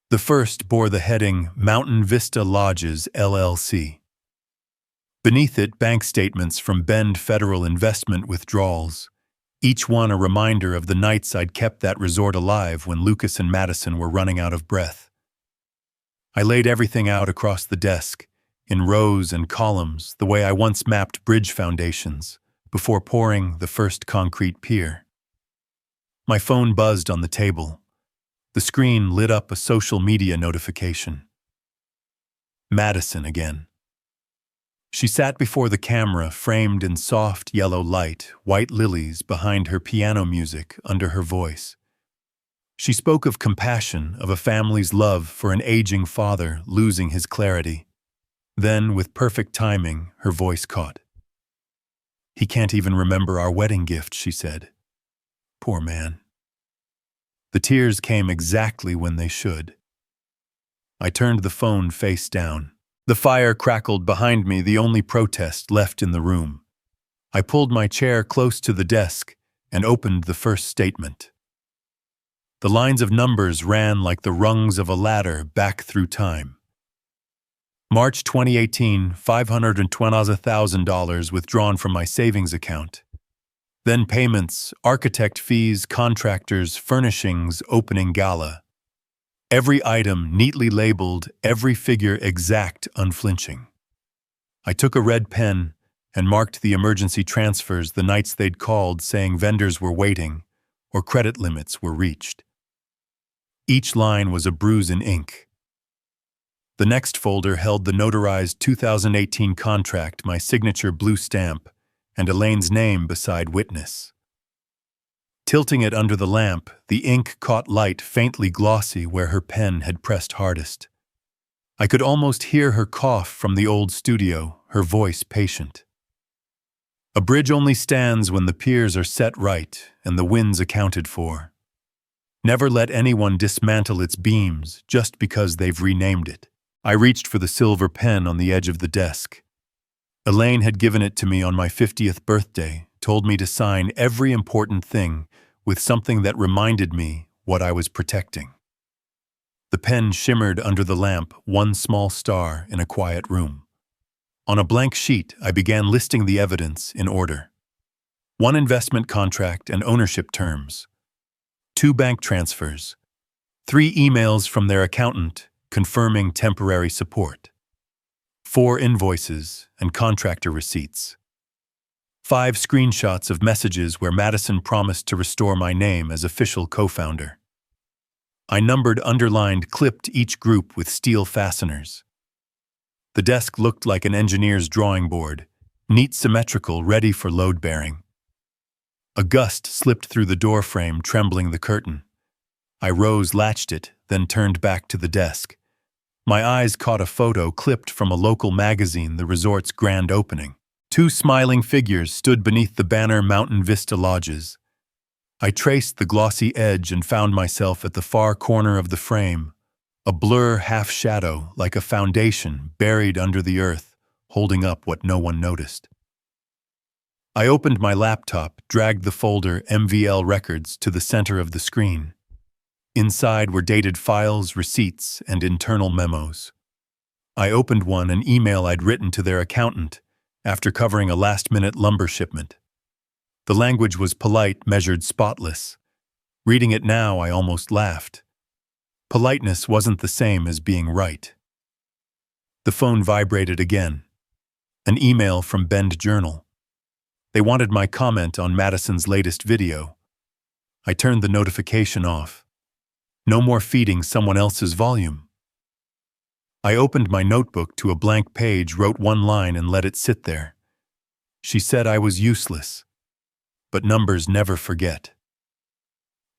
The first bore the heading, Mountain Vista Lodges, LLC. Beneath it, bank statements from Bend Federal Investment withdrawals, each one a reminder of the nights I'd kept that resort alive when Lucas and Madison were running out of breath. I laid everything out across the desk, in rows and columns, the way I once mapped bridge foundations, before pouring the first concrete pier. My phone buzzed on the table. The screen lit up a social media notification. Madison again. She sat before the camera, framed in soft yellow light, white lilies behind her piano music under her voice. She spoke of compassion, of a family's love for an aging father losing his clarity. Then, with perfect timing, her voice caught. "He can't even remember our wedding gift," she said. "Poor man." The tears came exactly when they should. I turned the phone face down. The fire crackled behind me, the only protest left in the room. I pulled my chair close to the desk and opened the first statement. The lines of numbers ran like the rungs of a ladder back through time. March 2018, $520,000 withdrawn from my savings account. Then payments, architect fees, contractors, furnishings, opening gala. Every item neatly labeled, every figure exact, unflinching. I took a red pen and marked the emergency transfers the nights they'd called saying vendors were waiting or credit limits were reached. Each line was a bruise in ink. The next folder held the notarized 2018 contract, my signature blue stamp, and Elaine's name beside witness. Tilting it under the lamp, the ink caught light faintly glossy where her pen had pressed hardest. I could almost hear her cough from the old studio, her voice patient. A bridge only stands when the piers are set right and the winds accounted for. Never let anyone dismantle its beams just because they've renamed it. I reached for the silver pen on the edge of the desk. Elaine had given it to me on my 50th birthday, told me to sign every important thing with something that reminded me what I was protecting. The pen shimmered under the lamp, one small star in a quiet room. On a blank sheet, I began listing the evidence in order. 1 investment contract and ownership terms. 2 bank transfers. 3 emails from their accountant confirming temporary support. 4 invoices and contractor receipts. 5 screenshots of messages where Madison promised to restore my name as official co-founder. I numbered, underlined, clipped each group with steel fasteners. The desk looked like an engineer's drawing board, neat, symmetrical, ready for load-bearing. A gust slipped through the door frame, trembling the curtain. I rose, latched it, then turned back to the desk. My eyes caught a photo clipped from a local magazine, the resort's grand opening. 2 smiling figures stood beneath the banner Mountain Vista Lodges. I traced the glossy edge and found myself at the far corner of the frame, a blur half-shadow like a foundation buried under the earth, holding up what no one noticed. I opened my laptop, dragged the folder MVL Records to the center of the screen. Inside were dated files, receipts, and internal memos. I opened an email I'd written to their accountant after covering a last-minute lumber shipment. The language was polite, measured, spotless. Reading it now, I almost laughed. Politeness wasn't the same as being right. The phone vibrated again. An email from Bend Journal. They wanted my comment on Madison's latest video. I turned the notification off. No more feeding someone else's volume. I opened my notebook to a blank page, wrote one line, and let it sit there. She said I was useless. But numbers never forget.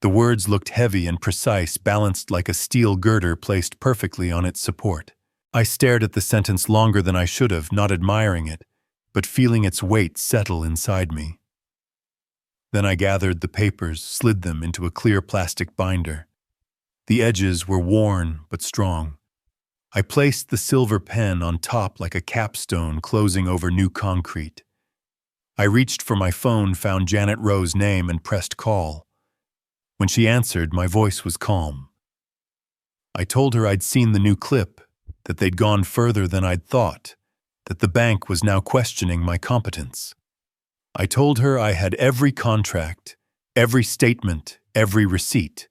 The words looked heavy and precise, balanced like a steel girder placed perfectly on its support. I stared at the sentence longer than I should have, not admiring it, but feeling its weight settle inside me. Then I gathered the papers, slid them into a clear plastic binder. The edges were worn but strong. I placed the silver pen on top like a capstone closing over new concrete. I reached for my phone, found Janet Rowe's name, and pressed call. When she answered, my voice was calm. I told her I'd seen the new clip, that they'd gone further than I'd thought, that the bank was now questioning my competence. I told her I had every contract, every statement, every receipt.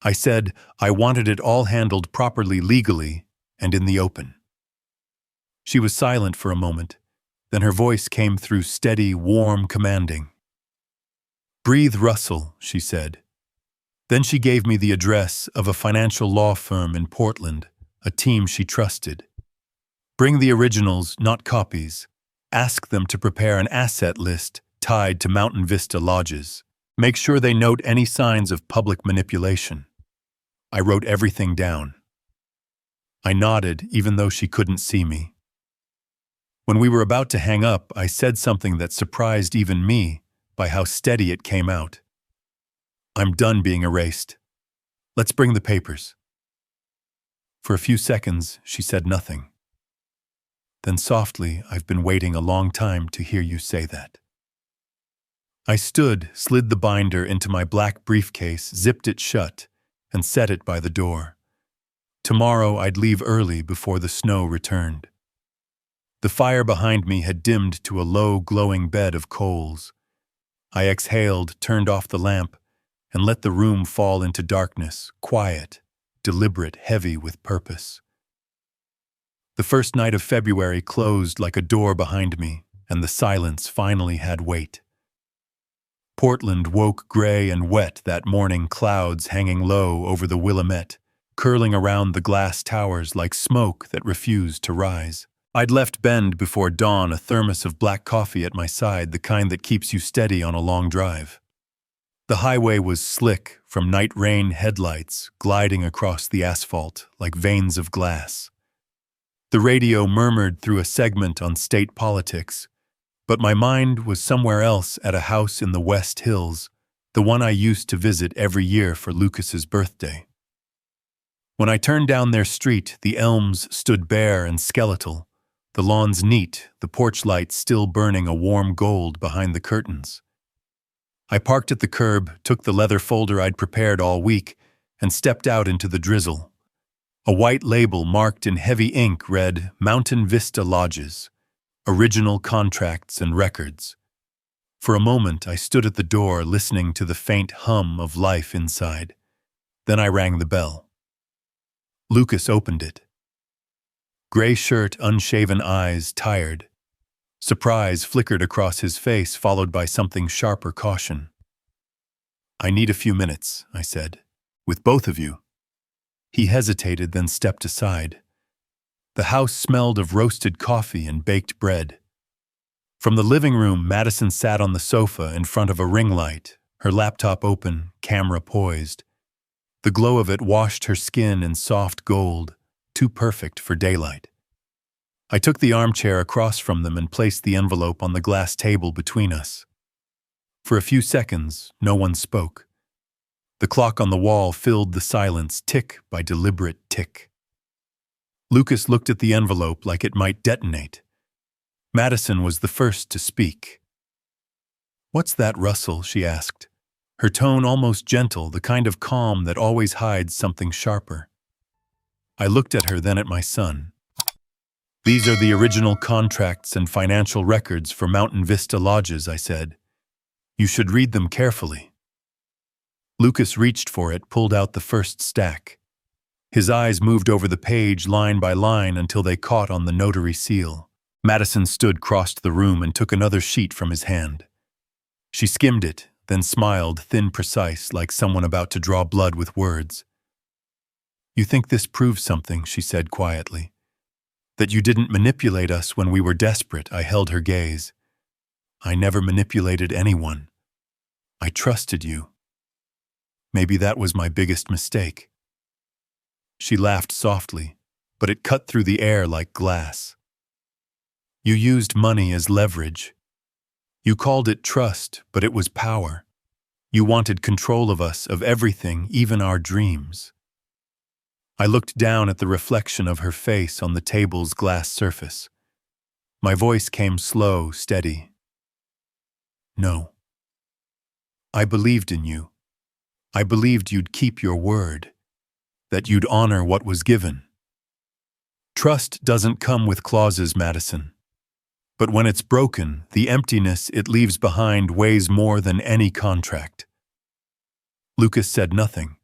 I said I wanted it all handled properly, legally, and in the open. She was silent for a moment. Then her voice came through, steady, warm, commanding. "Breathe, Russell," she said. Then she gave me the address of a financial law firm in Portland, a team she trusted. "Bring the originals, not copies. Ask them to prepare an asset list tied to Mountain Vista lodges. Make sure they note any signs of public manipulation." I wrote everything down. I nodded, even though she couldn't see me. When we were about to hang up, I said something that surprised even me by how steady it came out. "I'm done being erased. Let's bring the papers." For a few seconds, she said nothing. Then softly, "I've been waiting a long time to hear you say that." I stood, slid the binder into my black briefcase, zipped it shut, and set it by the door. Tomorrow I'd leave early before the snow returned. The fire behind me had dimmed to a low, glowing bed of coals. I exhaled, turned off the lamp, and let the room fall into darkness, quiet, deliberate, heavy with purpose. The first night of February closed like a door behind me, and the silence finally had weight. Portland woke gray and wet that morning, clouds hanging low over the Willamette, curling around the glass towers like smoke that refused to rise. I'd left Bend before dawn, a thermos of black coffee at my side, the kind that keeps you steady on a long drive. The highway was slick from night rain headlights gliding across the asphalt like veins of glass. The radio murmured through a segment on state politics, but my mind was somewhere else, at a house in the West Hills, the one I used to visit every year for Lucas's birthday. When I turned down their street, the elms stood bare and skeletal, the lawns neat, the porch light still burning a warm gold behind the curtains. I parked at the curb, took the leather folder I'd prepared all week, and stepped out into the drizzle. A white label marked in heavy ink read Mountain Vista Lodges, Original Contracts and Records. For a moment I stood at the door, listening to the faint hum of life inside. Then I rang the bell. Lucas opened it. Gray shirt, unshaven eyes, tired. Surprise flickered across his face, followed by something sharper caution. "I need a few minutes," I said. "With both of you." He hesitated, then stepped aside. The house smelled of roasted coffee and baked bread. From the living room, Madison sat on the sofa in front of a ring light, her laptop open, camera poised. The glow of it washed her skin in soft gold, too perfect for daylight. I took the armchair across from them and placed the envelope on the glass table between us. For a few seconds, no one spoke. The clock on the wall filled the silence, tick by deliberate tick. Lucas looked at the envelope like it might detonate. Madison was the first to speak. "What's that, Russell?" she asked, her tone almost gentle, the kind of calm that always hides something sharper. I looked at her, then at my son. "These are the original contracts and financial records for Mountain Vista Lodges," I said. "You should read them carefully." Lucas reached for it, pulled out the first stack. His eyes moved over the page line by line until they caught on the notary seal. Madison stood crossed the room and took another sheet from his hand. She skimmed it, then smiled, thin, precise, like someone about to draw blood with words. "You think this proves something," she said quietly. "That you didn't manipulate us when we were desperate." I held her gaze. "I never manipulated anyone. I trusted you. Maybe that was my biggest mistake." She laughed softly, but it cut through the air like glass. "You used money as leverage. You called it trust, but it was power. You wanted control of us, of everything, even our dreams." I looked down at the reflection of her face on the table's glass surface. My voice came slow, steady. "No. I believed in you. I believed you'd keep your word, that you'd honor what was given. Trust doesn't come with clauses, Madison. But when it's broken, the emptiness it leaves behind weighs more than any contract." Lucas said nothing.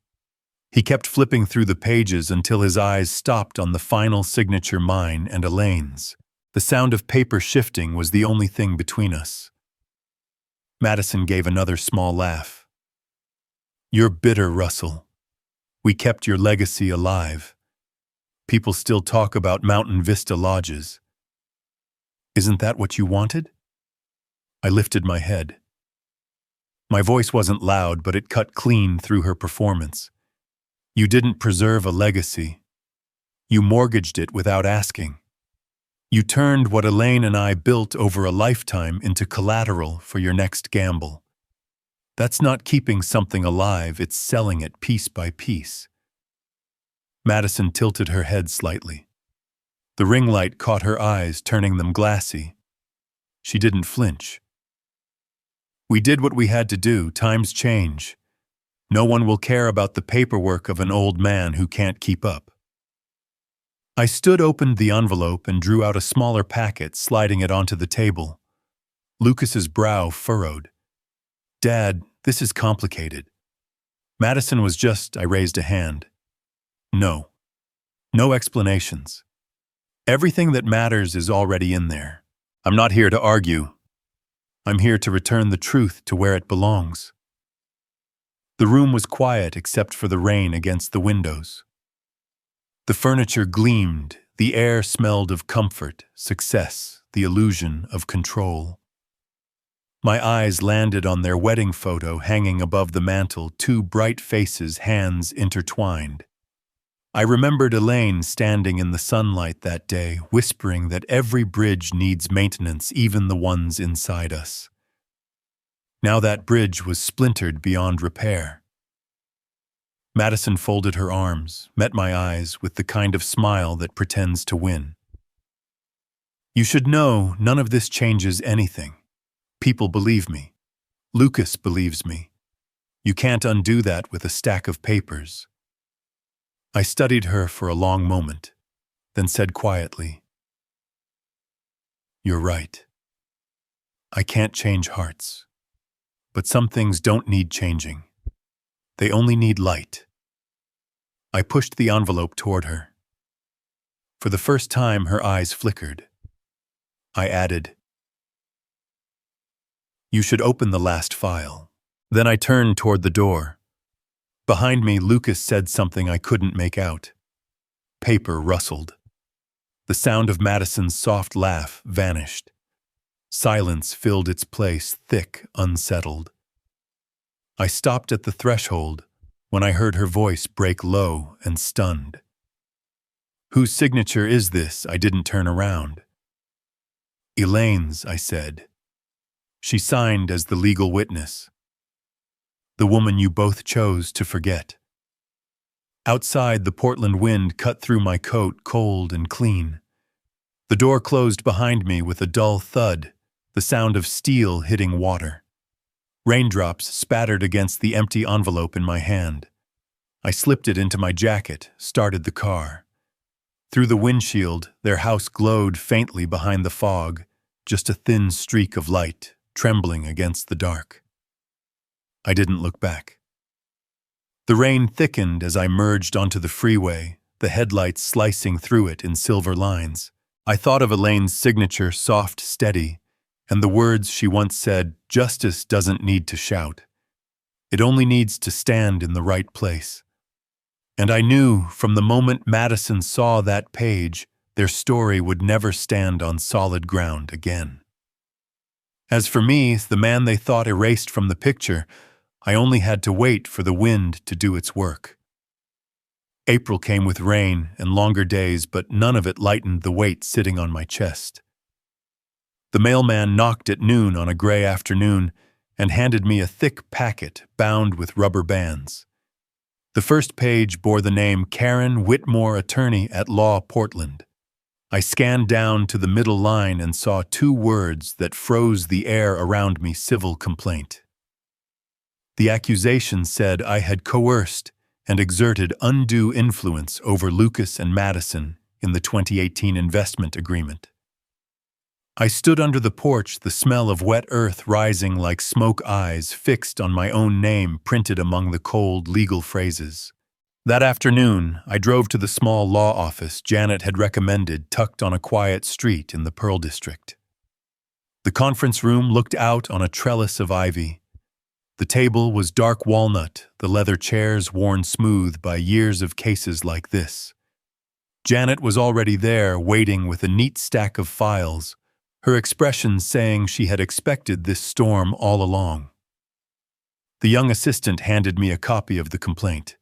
He kept flipping through the pages until his eyes stopped on the final signature, mine and Elaine's. The sound of paper shifting was the only thing between us. Madison gave another small laugh. "You're bitter, Russell. We kept your legacy alive. People still talk about Mountain Vista Lodges. Isn't that what you wanted?" I lifted my head. My voice wasn't loud, but it cut clean through her performance. "You didn't preserve a legacy. You mortgaged it without asking. You turned what Elaine and I built over a lifetime into collateral for your next gamble. That's not keeping something alive, it's selling it piece by piece." Madison tilted her head slightly. The ring light caught her eyes, turning them glassy. She didn't flinch. "We did what we had to do. Times change. No one will care about the paperwork of an old man who can't keep up." I opened the envelope and drew out a smaller packet, sliding it onto the table. Lucas's brow furrowed. "Dad, this is complicated." Madison was just, I raised a hand. "No. No explanations. Everything that matters is already in there. I'm not here to argue. I'm here to return the truth to where it belongs." The room was quiet except for the rain against the windows. The furniture gleamed, the air smelled of comfort, success, the illusion of control. My eyes landed on their wedding photo hanging above the mantel, two bright faces, hands intertwined. I remembered Elaine standing in the sunlight that day, whispering that every bridge needs maintenance, even the ones inside us. Now that bridge was splintered beyond repair. Madison folded her arms, met my eyes with the kind of smile that pretends to win. "You should know none of this changes anything. People believe me. Lucas believes me. You can't undo that with a stack of papers." I studied her for a long moment, then said quietly, "You're right. I can't change hearts. But some things don't need changing. They only need light." I pushed the envelope toward her. For the first time, her eyes flickered. I added, "You should open the last file." Then I turned toward the door. Behind me, Lucas said something I couldn't make out. Paper rustled. The sound of Madison's soft laugh vanished. Silence filled its place, thick, unsettled. I stopped at the threshold when I heard her voice break low and stunned. "Whose signature is this?" I didn't turn around. "Elaine's," I said. "She signed as the legal witness. The woman you both chose to forget." Outside, the Portland wind cut through my coat, cold and clean. The door closed behind me with a dull thud, the sound of steel hitting water. Raindrops spattered against the empty envelope in my hand. I slipped it into my jacket, started the car. Through the windshield, their house glowed faintly behind the fog, just a thin streak of light, trembling against the dark. I didn't look back. The rain thickened as I merged onto the freeway, the headlights slicing through it in silver lines. I thought of Elaine's signature, soft, steady, and the words she once said, "Justice doesn't need to shout. It only needs to stand in the right place." And I knew from the moment Madison saw that page, their story would never stand on solid ground again. As for me, the man they thought erased from the picture, I only had to wait for the wind to do its work. April came with rain and longer days, but none of it lightened the weight sitting on my chest. The mailman knocked at noon on a gray afternoon and handed me a thick packet bound with rubber bands. The first page bore the name Karen Whitmore, Attorney at Law, Portland. I scanned down to the middle line and saw 2 words that froze the air around me: civil complaint. The accusation said I had coerced and exerted undue influence over Lucas and Madison in the 2018 investment agreement. I stood under the porch, the smell of wet earth rising like smoke eyes fixed on my own name printed among the cold legal phrases. That afternoon, I drove to the small law office Janet had recommended, tucked on a quiet street in the Pearl District. The conference room looked out on a trellis of ivy. The table was dark walnut, the leather chairs worn smooth by years of cases like this. Janet was already there, waiting with a neat stack of files, her expression saying she had expected this storm all along. The young assistant handed me a copy of the complaint.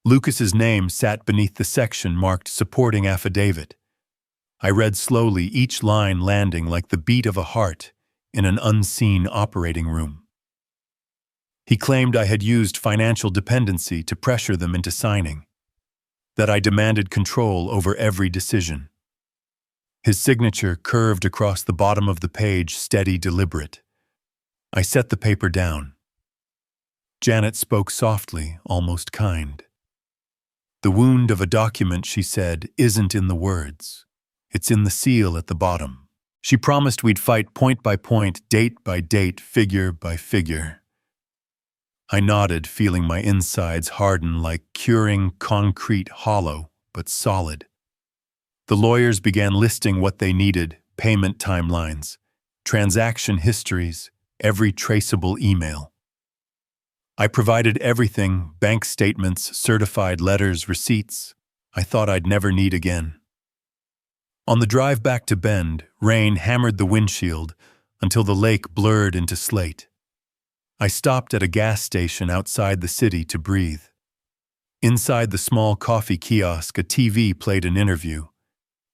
Lucas's name sat beneath the section marked supporting affidavit. I read slowly, each line landing like the beat of a heart in an unseen operating room. He claimed I had used financial dependency to pressure them into signing, that I demanded control over every decision. His signature curved across the bottom of the page, steady, deliberate. I set the paper down. Janet spoke softly, almost kind. "The wound of a document," she said, "isn't in the words. It's in the seal at the bottom." She promised we'd fight point by point, date by date, figure by figure. I nodded, feeling my insides harden like curing concrete, hollow but solid. The lawyers began listing what they needed: payment timelines, transaction histories, every traceable email. I provided everything: bank statements, certified letters, receipts I thought I'd never need again. On the drive back to Bend, rain hammered the windshield until the lake blurred into slate. I stopped at a gas station outside the city to breathe. Inside the small coffee kiosk, a TV played an interview.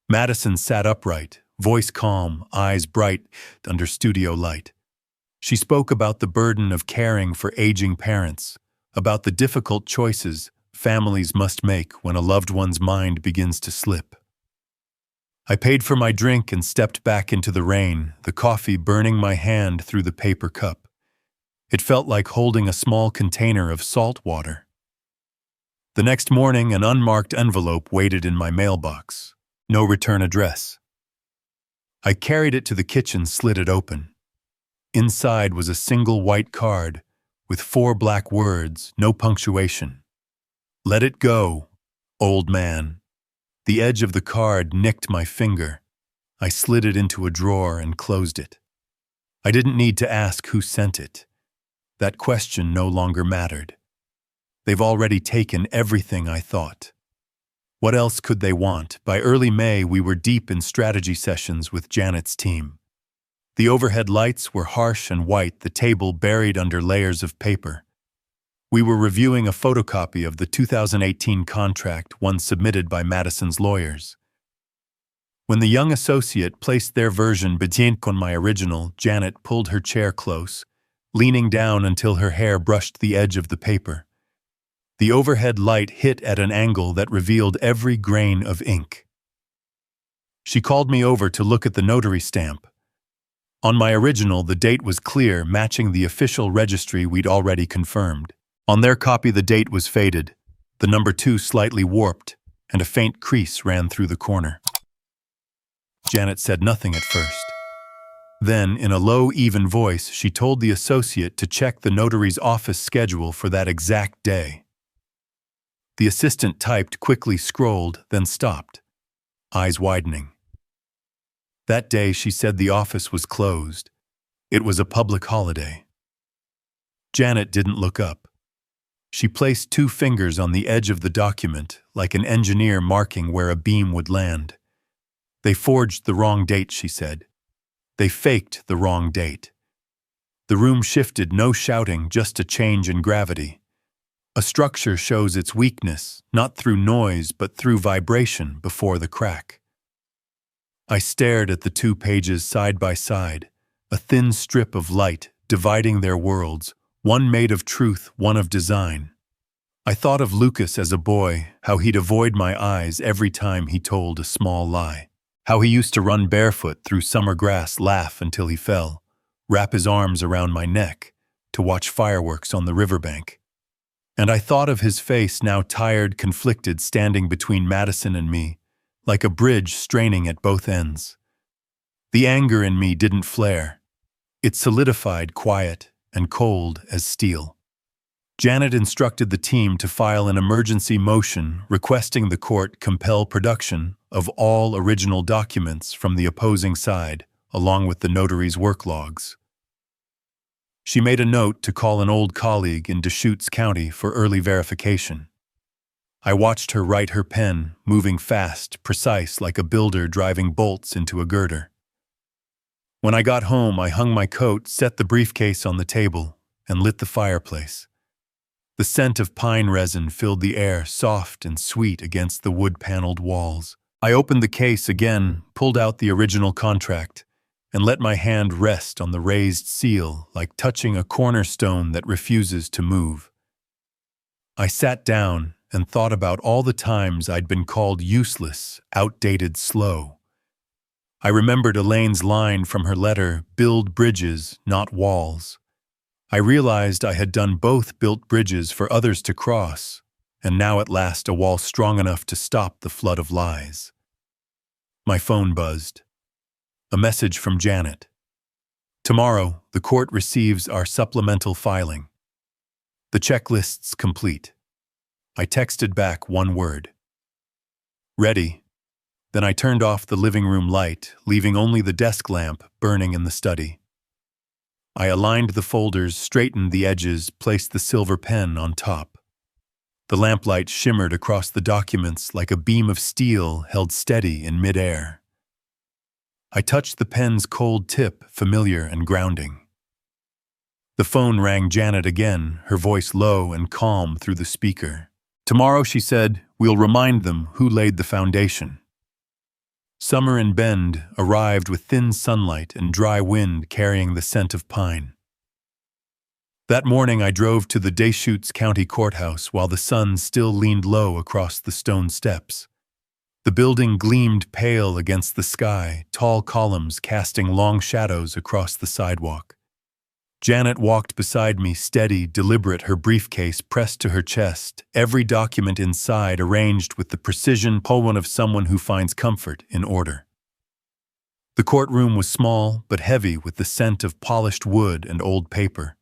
Madison sat upright, voice calm, eyes bright under studio light. She spoke about the burden of caring for aging parents, about the difficult choices families must make when a loved one's mind begins to slip. I paid for my drink and stepped back into the rain, the coffee burning my hand through the paper cup. It felt like holding a small container of salt water. The next morning, an unmarked envelope waited in my mailbox. No return address. I carried it to the kitchen, slid it open. Inside was a single white card with 4 black words, no punctuation. "Let it go, old man." The edge of the card nicked my finger. I slid it into a drawer and closed it. I didn't need to ask who sent it. That question no longer mattered. They've already taken everything I thought. What else could they want? By early May, we were deep in strategy sessions with Janet's team. The overhead lights were harsh and white, the table buried under layers of paper. We were reviewing a photocopy of the 2018 contract, one submitted by Madison's lawyers. When the young associate placed their version on my original, Janet pulled her chair close, leaning down until her hair brushed the edge of the paper. The overhead light hit at an angle that revealed every grain of ink. She called me over to look at the notary stamp. On my original, the date was clear, matching the official registry we'd already confirmed. On their copy, the date was faded, the number 2 slightly warped, and a faint crease ran through the corner. Janet said nothing at first. Then, in a low, even voice, she told the associate to check the notary's office schedule for that exact day. The assistant typed, quickly scrolled, then stopped, eyes widening. That day, she said the office was closed. It was a public holiday. Janet didn't look up. She placed 2 fingers on the edge of the document, like an engineer marking where a beam would land. They forged the wrong date, she said. They faked the wrong date. The room shifted, no shouting, just a change in gravity. A structure shows its weakness, not through noise, but through vibration before the crack. I stared at the 2 pages side by side, a thin strip of light dividing their worlds, one made of truth, one of design. I thought of Lucas as a boy, how he'd avoid my eyes every time he told a small lie. How he used to run barefoot through summer grass, laugh until he fell, wrap his arms around my neck to watch fireworks on the riverbank. And I thought of his face, now tired, conflicted, standing between Madison and me, like a bridge straining at both ends. The anger in me didn't flare. It solidified, quiet and cold as steel. Janet instructed the team to file an emergency motion requesting the court compel production of all original documents from the opposing side, along with the notary's work logs. She made a note to call an old colleague in Deschutes County for early verification. I watched her write her pen, moving fast, precise, like a builder driving bolts into a girder. When I got home, I hung my coat, set the briefcase on the table, and lit the fireplace. The scent of pine resin filled the air, soft and sweet against the wood-paneled walls. I opened the case again, pulled out the original contract, and let my hand rest on the raised seal like touching a cornerstone that refuses to move. I sat down and thought about all the times I'd been called useless, outdated, slow. I remembered Elaine's line from her letter, "Build bridges, not walls." I realized I had done both, built bridges for others to cross, and now at last a wall strong enough to stop the flood of lies. My phone buzzed. A message from Janet. "Tomorrow, the court receives our supplemental filing. The checklist's complete." I texted back one word. "Ready." Then I turned off the living room light, leaving only the desk lamp burning in the study. I aligned the folders, straightened the edges, placed the silver pen on top. The lamplight shimmered across the documents like a beam of steel held steady in midair. I touched the pen's cold tip, familiar and grounding. The phone rang. Janet again, her voice low and calm through the speaker. "Tomorrow," she said, "we'll remind them who laid the foundation." Summer in Bend arrived with thin sunlight and dry wind carrying the scent of pine. That morning I drove to the Deschutes County Courthouse while the sun still leaned low across the stone steps. The building gleamed pale against the sky, tall columns casting long shadows across the sidewalk. Janet walked beside me, steady, deliberate, her briefcase pressed to her chest, every document inside arranged with the precision of someone who finds comfort in order. The courtroom was small but heavy with the scent of polished wood and old paper.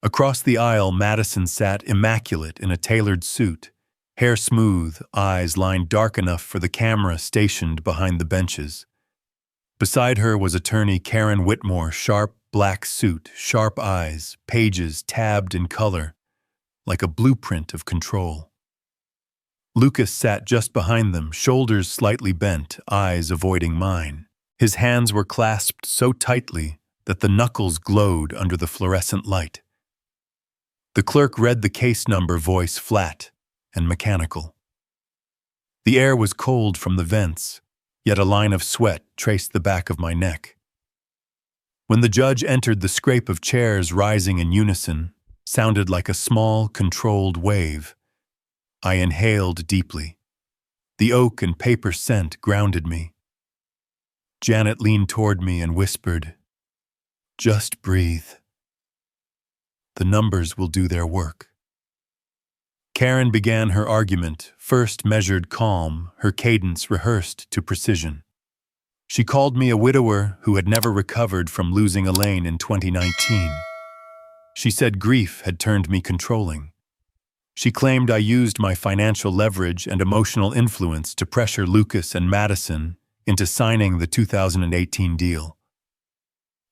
Across the aisle, Madison sat immaculate in a tailored suit, hair smooth, eyes lined dark enough for the camera stationed behind the benches. Beside her was attorney Karen Whitmore, sharp, black suit, sharp eyes, pages tabbed in color, like a blueprint of control. Lucas sat just behind them, shoulders slightly bent, eyes avoiding mine. His hands were clasped so tightly that the knuckles glowed under the fluorescent light. The clerk read the case number, voice flat and mechanical. The air was cold from the vents, yet a line of sweat traced the back of my neck. When the judge entered, the scrape of chairs rising in unison sounded like a small, controlled wave. I inhaled deeply. The oak and paper scent grounded me. Janet leaned toward me and whispered, Just breathe. The numbers will do their work. Karen began her argument, first measured calm, her cadence rehearsed to precision. She called me a widower who had never recovered from losing Elaine in 2019. She said grief had turned me controlling. She claimed I used my financial leverage and emotional influence to pressure Lucas and Madison into signing the 2018 deal.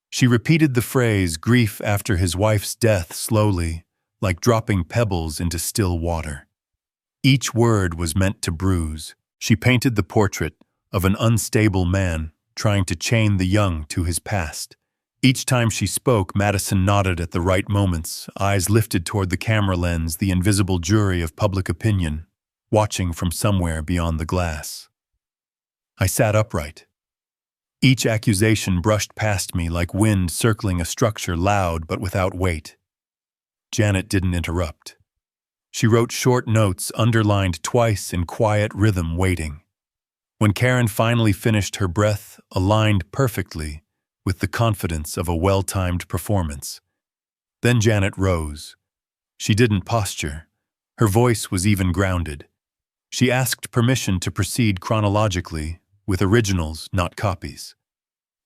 She repeated the phrase grief after his wife's death slowly, like dropping pebbles into still water. Each word was meant to bruise. She painted the portrait of an unstable man trying to chain the young to his past. Each time she spoke, Madison nodded at the right moments, eyes lifted toward the camera lens, the invisible jury of public opinion, watching from somewhere beyond the glass. I sat upright. Each accusation brushed past me like wind circling a structure, loud but without weight. Janet didn't interrupt. She wrote short notes, underlined twice in quiet rhythm, waiting. When Karen finally finished, her breath aligned perfectly with the confidence of a well-timed performance. Then Janet rose. She didn't posture. Her voice was even grounded. She asked permission to proceed chronologically, with originals, not copies.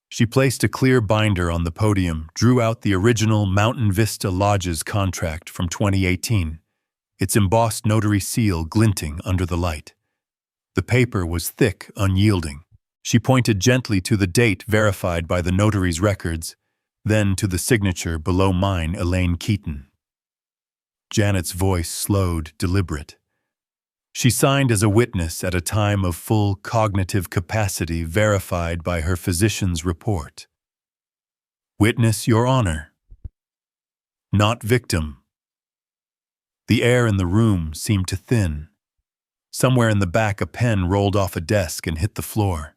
She placed a clear binder on the podium, drew out the original Mountain Vista Lodge's contract from 2018, its embossed notary seal glinting under the light. The paper was thick, unyielding. She pointed gently to the date verified by the notary's records, then to the signature below mine, Elaine Keaton. Janet's voice slowed, deliberate. She signed as a witness at a time of full cognitive capacity verified by her physician's report. Witness, Your Honor. Not victim. The air in the room seemed to thin. Somewhere in the back, a pen rolled off a desk and hit the floor.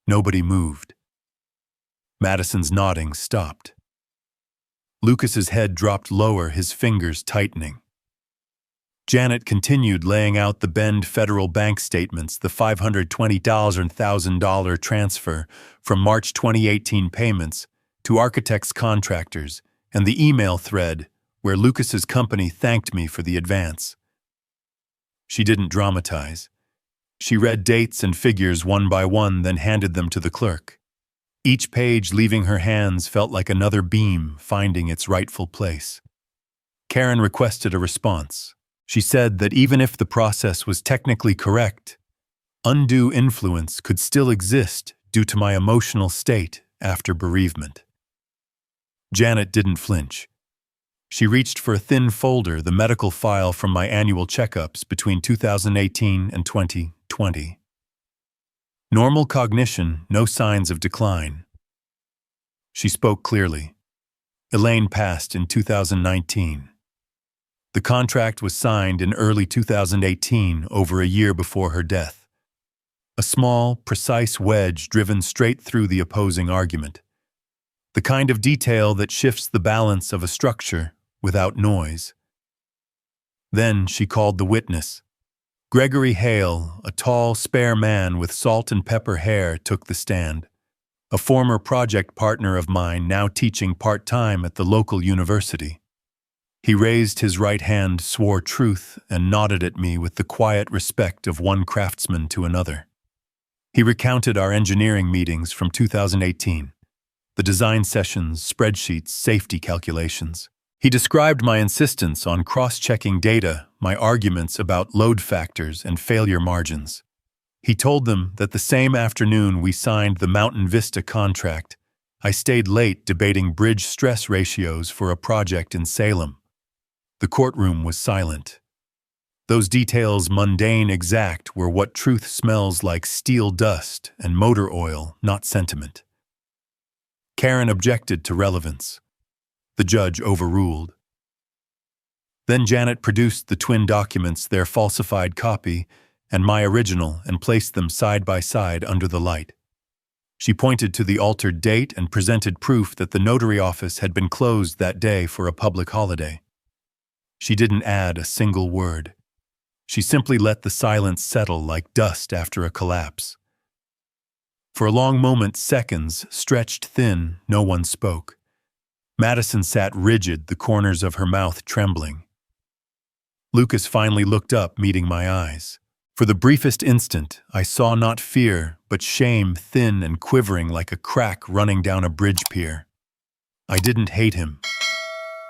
Nobody moved. Madison's nodding stopped. Lucas's head dropped lower, his fingers tightening. Janet continued laying out the Bend federal bank statements, the $520,000 transfer from March 2018 payments to architects' contractors, and the email thread where Lucas's company thanked me for the advance. She didn't dramatize. She read dates and figures one by one, then handed them to the clerk. Each page leaving her hands felt like another beam finding its rightful place. Karen requested a response. She said that even if the process was technically correct, undue influence could still exist due to my emotional state after bereavement. Janet didn't flinch. She reached for a thin folder, the medical file from my annual checkups between 2018 and 2020. Normal cognition, no signs of decline. She spoke clearly. Elaine passed in 2019. The contract was signed in early 2018, over a year before her death. A small, precise wedge driven straight through the opposing argument. The kind of detail that shifts the balance of a structure without noise. Then she called the witness. Gregory Hale, a tall, spare man with salt and pepper hair, took the stand. A former project partner of mine, now teaching part-time at the local university. He raised his right hand, swore truth, and nodded at me with the quiet respect of one craftsman to another. He recounted our engineering meetings from 2018, the design sessions, spreadsheets, safety calculations. He described my insistence on cross-checking data, my arguments about load factors and failure margins. He told them that the same afternoon we signed the Mountain Vista contract, I stayed late debating bridge stress ratios for a project in Salem. The courtroom was silent. Those details, mundane, exact, were what truth smells like: steel dust and motor oil, not sentiment. Karen objected to relevance. The judge overruled. Then Janet produced the twin documents, their falsified copy, and my original, and placed them side by side under the light. She pointed to the altered date and presented proof that the notary office had been closed that day for a public holiday. She didn't add a single word. She simply let the silence settle like dust after a collapse. For a long moment, seconds, stretched thin, no one spoke. Madison sat rigid, the corners of her mouth trembling. Lucas finally looked up, meeting my eyes. For the briefest instant, I saw not fear, but shame, thin and quivering like a crack running down a bridge pier. I didn't hate him.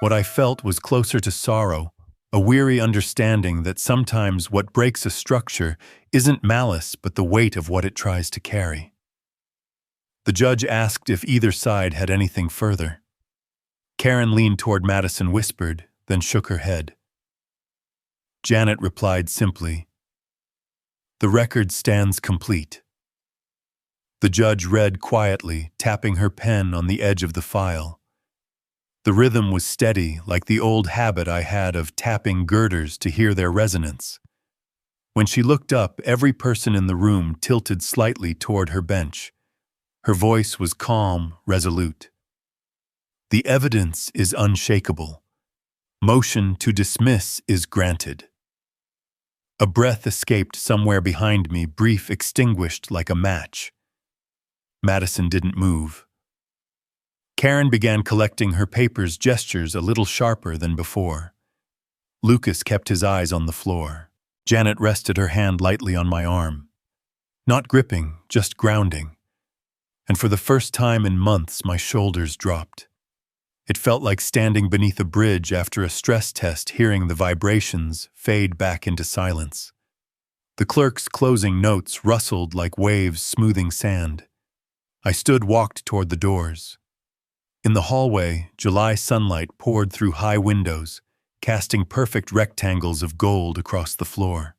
What I felt was closer to sorrow, a weary understanding that sometimes what breaks a structure isn't malice but the weight of what it tries to carry. The judge asked if either side had anything further. Karen leaned toward Madison, whispered, then shook her head. Janet replied simply, "The record stands complete." The judge read quietly, tapping her pen on the edge of the file. The rhythm was steady, like the old habit I had of tapping girders to hear their resonance. When she looked up, every person in the room tilted slightly toward her bench. Her voice was calm, resolute. "The evidence is unshakable. Motion to dismiss is granted." A breath escaped somewhere behind me, brief, extinguished like a match. Madison didn't move. Karen began collecting her papers, gestures a little sharper than before. Lucas kept his eyes on the floor. Janet rested her hand lightly on my arm. Not gripping, just grounding. And for the first time in months, my shoulders dropped. It felt like standing beneath a bridge after a stress test, hearing the vibrations fade back into silence. The clerk's closing notes rustled like waves smoothing sand. I walked toward the doors. In the hallway, July sunlight poured through high windows, casting perfect rectangles of gold across the floor.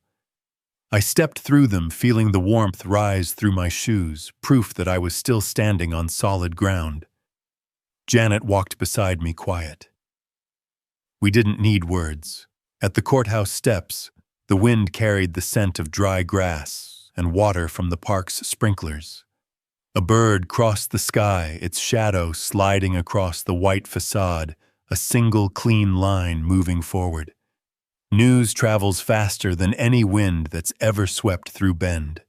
I stepped through them, feeling the warmth rise through my shoes, proof that I was still standing on solid ground. Janet walked beside me, quiet. We didn't need words. At the courthouse steps, the wind carried the scent of dry grass and water from the park's sprinklers. A bird crossed the sky, its shadow sliding across the white facade, a single clean line moving forward. News travels faster than any wind that's ever swept through Bend.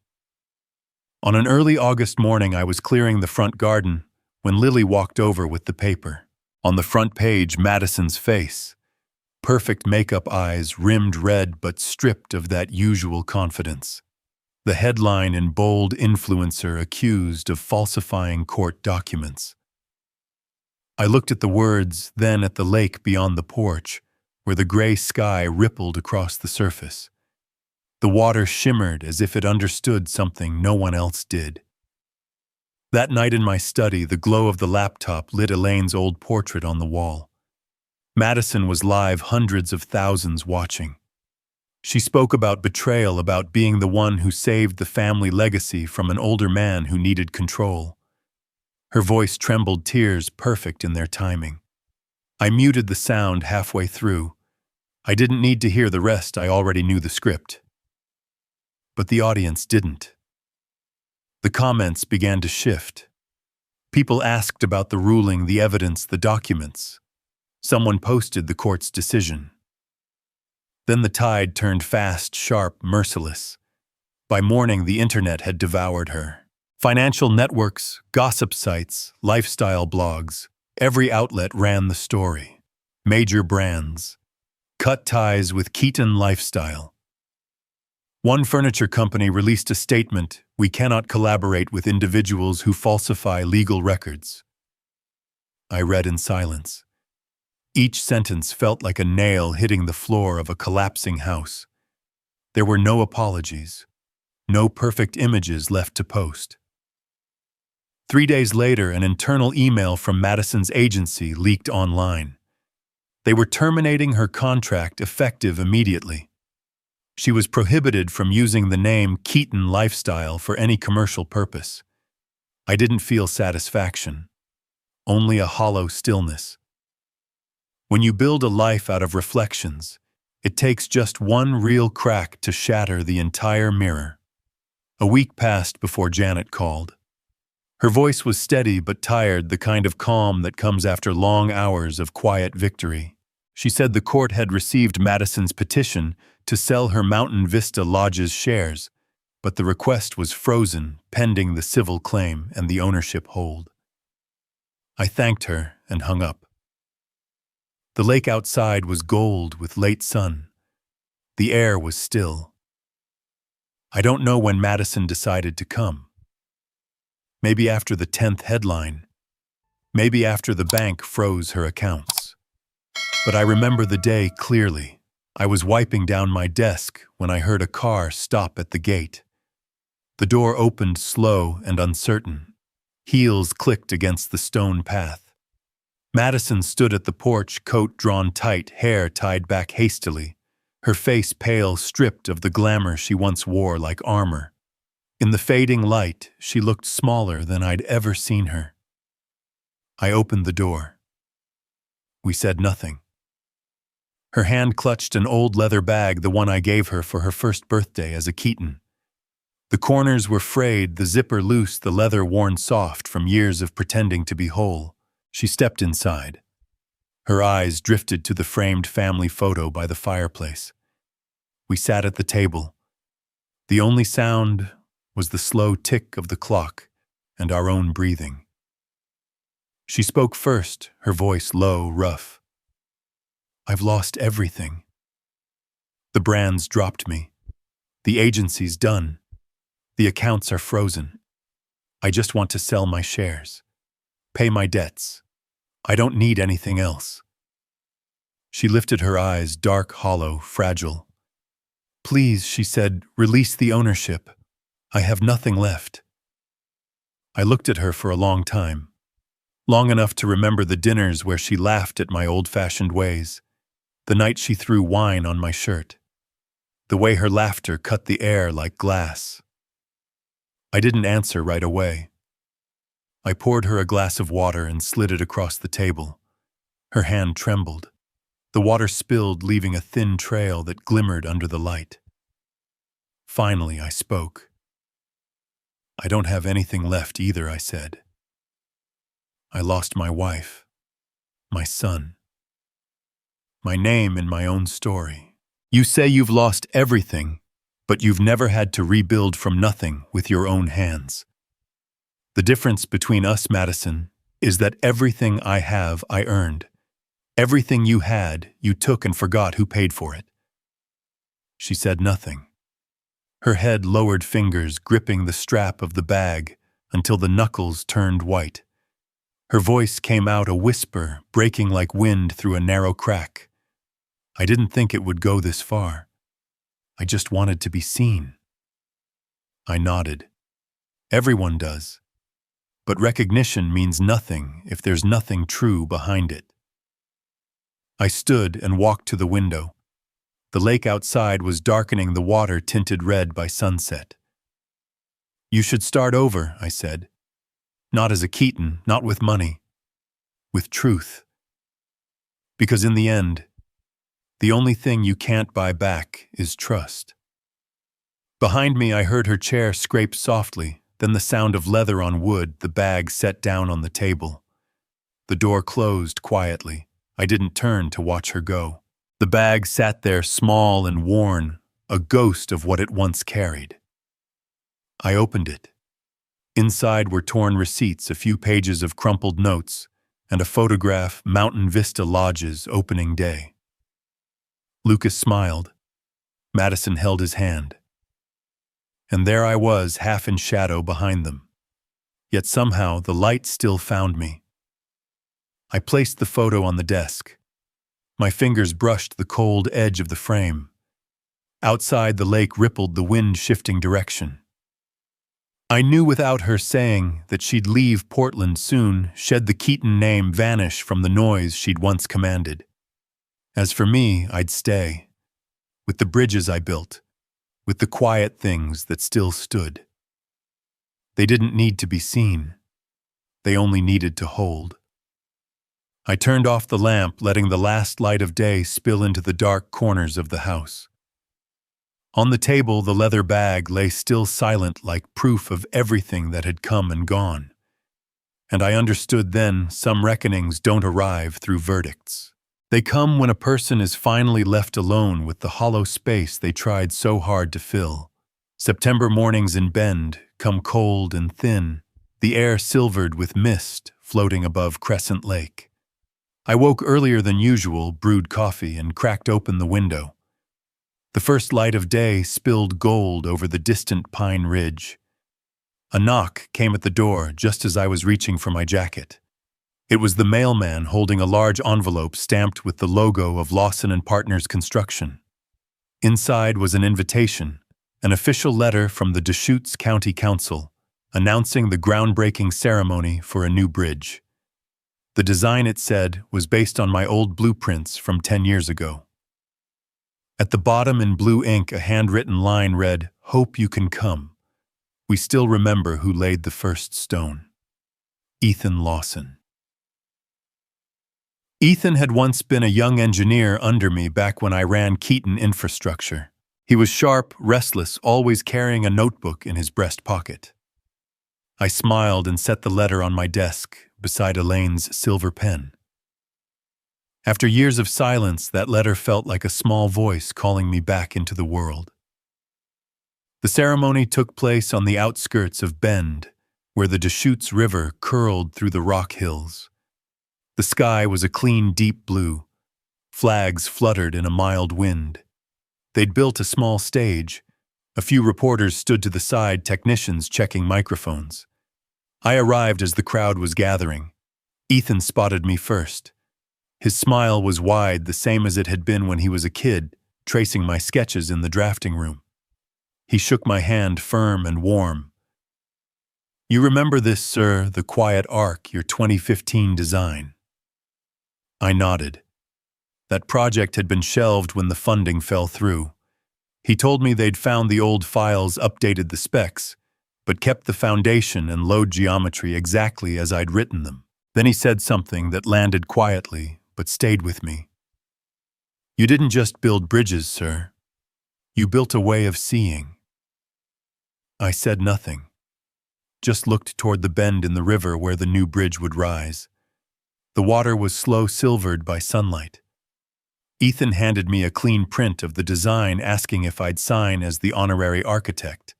On an early August morning, I was clearing the front garden when Lily walked over with the paper. On the front page, Madison's face. Perfect makeup eyes, rimmed red but stripped of that usual confidence. The headline in bold, "Influencer accused of falsifying court documents." I looked at the words, then at the lake beyond the porch, where the gray sky rippled across the surface. The water shimmered as if it understood something no one else did. That night in my study, the glow of the laptop lit Elaine's old portrait on the wall. Madison was live, hundreds of thousands watching. She spoke about betrayal, about being the one who saved the family legacy from an older man who needed control. Her voice trembled, tears perfect in their timing. I muted the sound halfway through. I didn't need to hear the rest, I already knew the script. But the audience didn't. The comments began to shift. People asked about the ruling, the evidence, the documents. Someone posted the court's decision. Then the tide turned fast, sharp, merciless. By morning, the internet had devoured her. Financial networks, gossip sites, lifestyle blogs, every outlet ran the story. Major brands. Cut ties with Keaton lifestyle. One furniture company released a statement, "We cannot collaborate with individuals who falsify legal records." I read in silence. Each sentence felt like a nail hitting the floor of a collapsing house. There were no apologies, no perfect images left to post. 3 days later, an internal email from Madison's agency leaked online. They were terminating her contract, effective immediately. She was prohibited from using the name Keaton Lifestyle for any commercial purpose. I didn't feel satisfaction, only a hollow stillness. When you build a life out of reflections, it takes just one real crack to shatter the entire mirror. A week passed before Janet called. Her voice was steady but tired, the kind of calm that comes after long hours of quiet victory. She said the court had received Madison's petition to sell her Mountain Vista Lodge's shares, but the request was frozen pending the civil claim and the ownership hold. I thanked her and hung up. The lake outside was gold with late sun. The air was still. I don't know when Madison decided to come. Maybe after the 10th headline. Maybe after the bank froze her accounts. But I remember the day clearly. I was wiping down my desk when I heard a car stop at the gate. The door opened slow and uncertain. Heels clicked against the stone path. Madison stood at the porch, coat drawn tight, hair tied back hastily, her face pale, stripped of the glamour she once wore like armor. In the fading light, she looked smaller than I'd ever seen her. I opened the door. We said nothing. Her hand clutched an old leather bag, the one I gave her for her first birthday as a Keaton. The corners were frayed, the zipper loose, the leather worn soft from years of pretending to be whole. She stepped inside. Her eyes drifted to the framed family photo by the fireplace. We sat at the table. The only sound was the slow tick of the clock and our own breathing. She spoke first, her voice low, rough. I've lost everything. The brands dropped me. The agency's done. The accounts are frozen. I just want to sell my shares. Pay my debts. I don't need anything else. She lifted her eyes, dark, hollow, fragile. Please, she said, release the ownership. I have nothing left. I looked at her for a long time. Long enough to remember the dinners where she laughed at my old-fashioned ways. The night she threw wine on my shirt. The way her laughter cut the air like glass. I didn't answer right away. I poured her a glass of water and slid it across the table. Her hand trembled. The water spilled, leaving a thin trail that glimmered under the light. Finally, I spoke. I don't have anything left either, I said. I lost my wife, my son, my name in my own story. You say you've lost everything, but you've never had to rebuild from nothing with your own hands. The difference between us, Madison, is that everything I have, I earned. Everything you had, you took and forgot who paid for it. She said nothing. Her head lowered, fingers gripping the strap of the bag until the knuckles turned white. Her voice came out a whisper, breaking like wind through a narrow crack. I didn't think it would go this far. I just wanted to be seen. I nodded. Everyone does. But recognition means nothing if there's nothing true behind it. I stood and walked to the window. The lake outside was darkening, the water tinted red by sunset. You should start over, I said. Not as a Keaton, not with money. With truth. Because in the end, the only thing you can't buy back is trust. Behind me, I heard her chair scrape softly, then the sound of leather on wood, the bag set down on the table. The door closed quietly. I didn't turn to watch her go. The bag sat there small and worn, a ghost of what it once carried. I opened it. Inside were torn receipts, a few pages of crumpled notes, and a photograph, Mountain Vista Lodge's opening day. Lucas smiled. Madison held his hand. And there I was, half in shadow behind them. Yet somehow the light still found me. I placed the photo on the desk. My fingers brushed the cold edge of the frame. Outside, the lake rippled, the wind shifting direction. I knew without her saying that she'd leave Portland soon, shed the Keaton name, vanish from the noise she'd once commanded. As for me, I'd stay. With the bridges I built. With the quiet things that still stood. They didn't need to be seen. They only needed to hold. I turned off the lamp, letting the last light of day spill into the dark corners of the house. On the table, the leather bag lay still silent, like proof of everything that had come and gone. And I understood then, some reckonings don't arrive through verdicts. They come when a person is finally left alone with the hollow space they tried so hard to fill. September mornings in Bend come cold and thin, the air silvered with mist floating above Crescent Lake. I woke earlier than usual, brewed coffee, and cracked open the window. The first light of day spilled gold over the distant pine ridge. A knock came at the door just as I was reaching for my jacket. It was the mailman holding a large envelope stamped with the logo of Lawson & Partners Construction. Inside was an invitation, an official letter from the Deschutes County Council, announcing the groundbreaking ceremony for a new bridge. The design, it said, was based on my old blueprints from 10 years ago. At the bottom in blue ink, a handwritten line read, "Hope you can come. We still remember who laid the first stone. Ethan Lawson." Ethan had once been a young engineer under me back when I ran Keaton Infrastructure. He was sharp, restless, always carrying a notebook in his breast pocket. I smiled and set the letter on my desk beside Elaine's silver pen. After years of silence, that letter felt like a small voice calling me back into the world. The ceremony took place on the outskirts of Bend, where the Deschutes River curled through the rock hills. The sky was a clean, deep blue. Flags fluttered in a mild wind. They'd built a small stage. A few reporters stood to the side, technicians checking microphones. I arrived as the crowd was gathering. Ethan spotted me first. His smile was wide, the same as it had been when he was a kid, tracing my sketches in the drafting room. He shook my hand, firm and warm. "You remember this, sir, the quiet arc, your 2015 design?" I nodded. That project had been shelved when the funding fell through. He told me they'd found the old files, updated the specs, but kept the foundation and load geometry exactly as I'd written them. Then he said something that landed quietly, but stayed with me. "You didn't just build bridges, sir. You built a way of seeing." I said nothing, just looked toward the bend in the river where the new bridge would rise. The water was slow-silvered by sunlight. Ethan handed me a clean print of the design, asking if I'd sign as the honorary architect.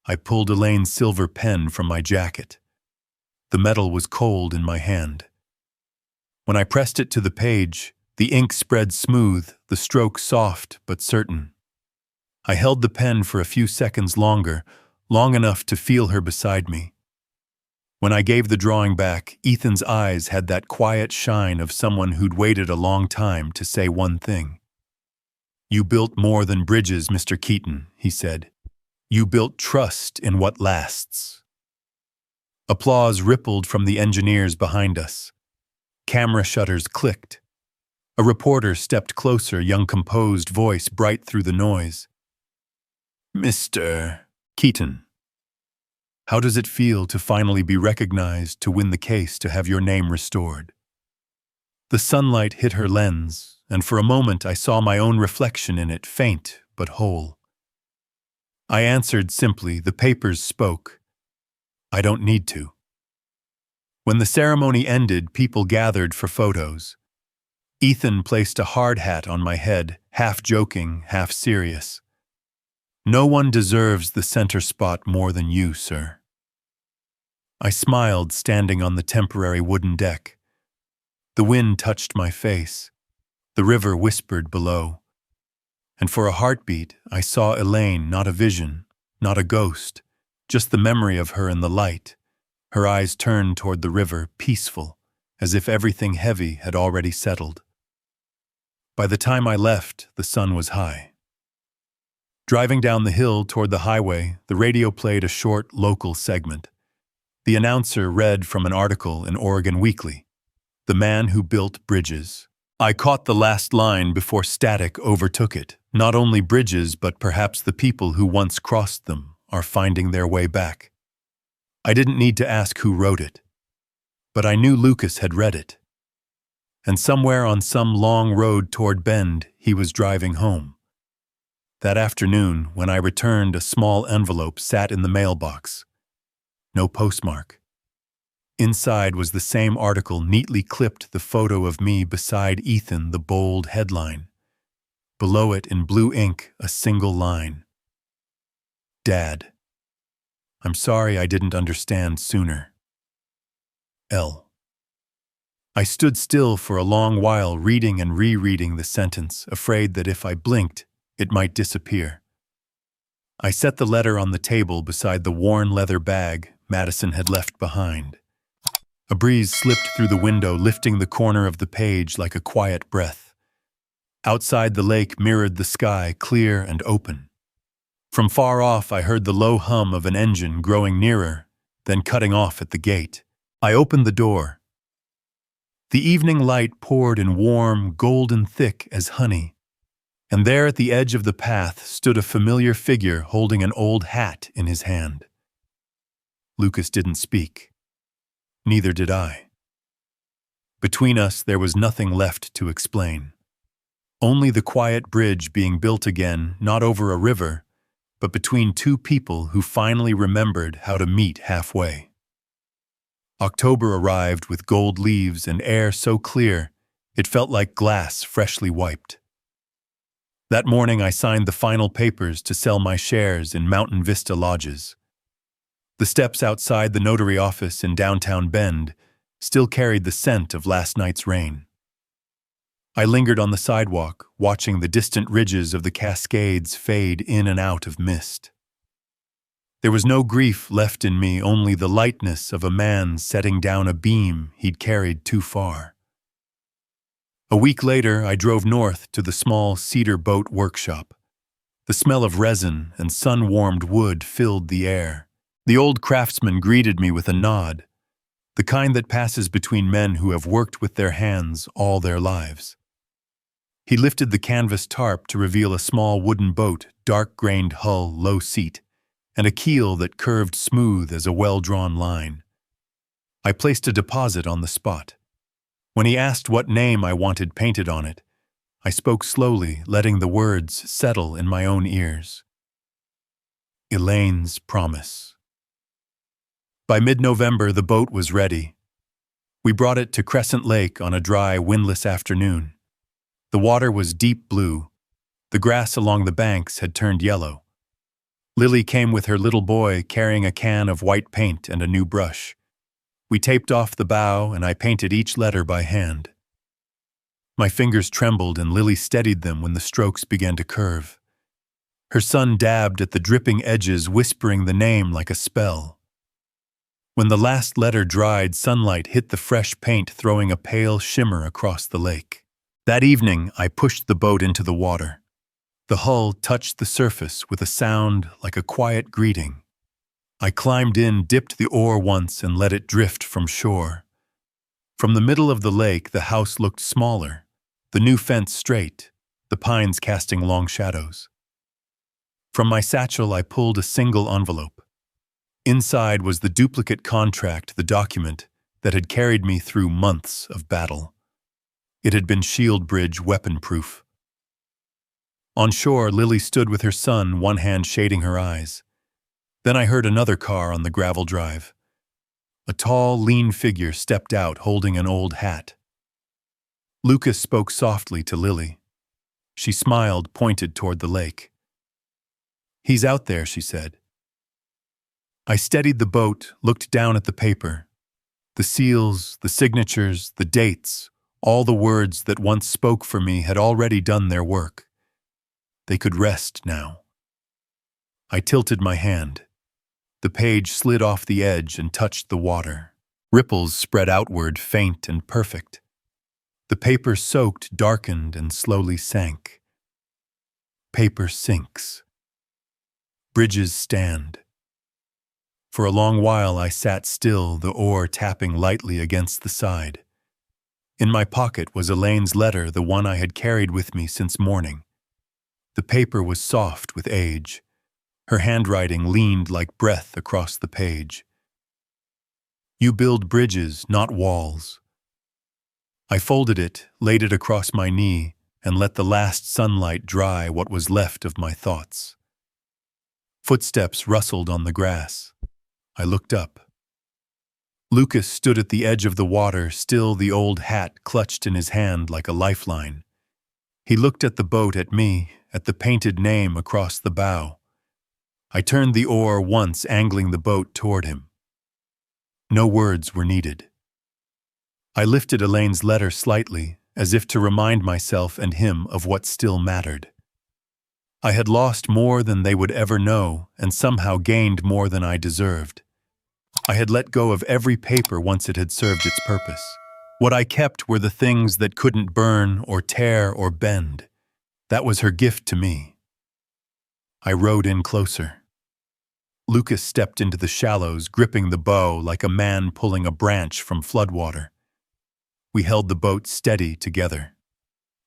I pulled Elaine's silver pen from my jacket. The metal was cold in my hand. When I pressed it to the page, the ink spread smooth, the stroke soft but certain. I held the pen for a few seconds longer, long enough to feel her beside me. When I gave the drawing back, Ethan's eyes had that quiet shine of someone who'd waited a long time to say one thing. "You built more than bridges, Mr. Keaton," he said. "You built trust in what lasts." Applause rippled from the engineers behind us. Camera shutters clicked. A reporter stepped closer, young composed voice bright through the noise. "Mr. Keaton, how does it feel to finally be recognized, to win the case, to have your name restored?" The sunlight hit her lens, and for a moment I saw my own reflection in it, faint but whole. I answered simply, "The papers spoke. I don't need to." When the ceremony ended, people gathered for photos. Ethan placed a hard hat on my head, half joking, half serious. "No one deserves the center spot more than you, sir." I smiled, standing on the temporary wooden deck. The wind touched my face. The river whispered below. And for a heartbeat, I saw Elaine, not a vision, not a ghost, just the memory of her in the light, her eyes turned toward the river, peaceful, as if everything heavy had already settled. By the time I left, the sun was high. Driving down the hill toward the highway, the radio played a short, local segment. The announcer read from an article in Oregon Weekly, "The Man Who Built Bridges." I caught the last line before static overtook it. Not only bridges, but perhaps the people who once crossed them are finding their way back. I didn't need to ask who wrote it, but I knew Lucas had read it. And somewhere on some long road toward Bend, he was driving home. That afternoon, when I returned, a small envelope sat in the mailbox. No postmark. Inside was the same article, neatly clipped, the photo of me beside Ethan, the bold headline. Below it, in blue ink, a single line. Dad, I'm sorry I didn't understand sooner. L. I stood still for a long while, reading and rereading the sentence, afraid that if I blinked, it might disappear. I set the letter on the table beside the worn leather bag Madison had left behind. A breeze slipped through the window, lifting the corner of the page like a quiet breath. Outside, the lake mirrored the sky, clear and open. From far off, I heard the low hum of an engine growing nearer, then cutting off at the gate. I opened the door. The evening light poured in warm, golden thick as honey, and there at the edge of the path stood a familiar figure holding an old hat in his hand. Lucas didn't speak. Neither did I. Between us, there was nothing left to explain. Only the quiet bridge being built again, not over a river, but between two people who finally remembered how to meet halfway. October arrived with gold leaves and air so clear, it felt like glass freshly wiped. That morning I signed the final papers to sell my shares in Mountain Vista Lodges. The steps outside the notary office in downtown Bend still carried the scent of last night's rain. I lingered on the sidewalk, watching the distant ridges of the Cascades fade in and out of mist. There was no grief left in me, only the lightness of a man setting down a beam he'd carried too far. A week later, I drove north to the small cedar boat workshop. The smell of resin and sun-warmed wood filled the air. The old craftsman greeted me with a nod, the kind that passes between men who have worked with their hands all their lives. He lifted the canvas tarp to reveal a small wooden boat, dark-grained hull, low seat, and a keel that curved smooth as a well-drawn line. I placed a deposit on the spot. When he asked what name I wanted painted on it, I spoke slowly, letting the words settle in my own ears. Elaine's Promise. By mid-November, the boat was ready. We brought it to Crescent Lake on a dry, windless afternoon. The water was deep blue. The grass along the banks had turned yellow. Lily came with her little boy carrying a can of white paint and a new brush. We taped off the bow and I painted each letter by hand. My fingers trembled and Lily steadied them when the strokes began to curve. Her son dabbed at the dripping edges, whispering the name like a spell. When the last letter dried, sunlight hit the fresh paint, throwing a pale shimmer across the lake. That evening, I pushed the boat into the water. The hull touched the surface with a sound like a quiet greeting. I climbed in, dipped the oar once, and let it drift from shore. From the middle of the lake, the house looked smaller, the new fence straight, the pines casting long shadows. From my satchel, I pulled a single envelope. Inside was the duplicate contract, the document that had carried me through months of battle. It had been shield bridge weapon-proof. On shore, Lily stood with her son, one hand shading her eyes. Then I heard another car on the gravel drive. A tall, lean figure stepped out holding an old hat. Lucas spoke softly to Lily. She smiled, pointed toward the lake. "He's out there," she said. I steadied the boat, looked down at the paper. The seals, the signatures, the dates, all the words that once spoke for me had already done their work. They could rest now. I tilted my hand. The page slid off the edge and touched the water. Ripples spread outward, faint and perfect. The paper soaked, darkened, and slowly sank. Paper sinks. Bridges stand. For a long while I sat still, the oar tapping lightly against the side. In my pocket was Elaine's letter, the one I had carried with me since morning. The paper was soft with age. Her handwriting leaned like breath across the page. "You build bridges, not walls." I folded it, laid it across my knee, and let the last sunlight dry what was left of my thoughts. Footsteps rustled on the grass. I looked up. Lucas stood at the edge of the water, still the old hat clutched in his hand like a lifeline. He looked at the boat, at me, at the painted name across the bow. I turned the oar once, angling the boat toward him. No words were needed. I lifted Elaine's letter slightly, as if to remind myself and him of what still mattered. I had lost more than they would ever know, and somehow gained more than I deserved. I had let go of every paper once it had served its purpose. What I kept were the things that couldn't burn or tear or bend. That was her gift to me. I rowed in closer. Lucas stepped into the shallows, gripping the bow like a man pulling a branch from floodwater. We held the boat steady together.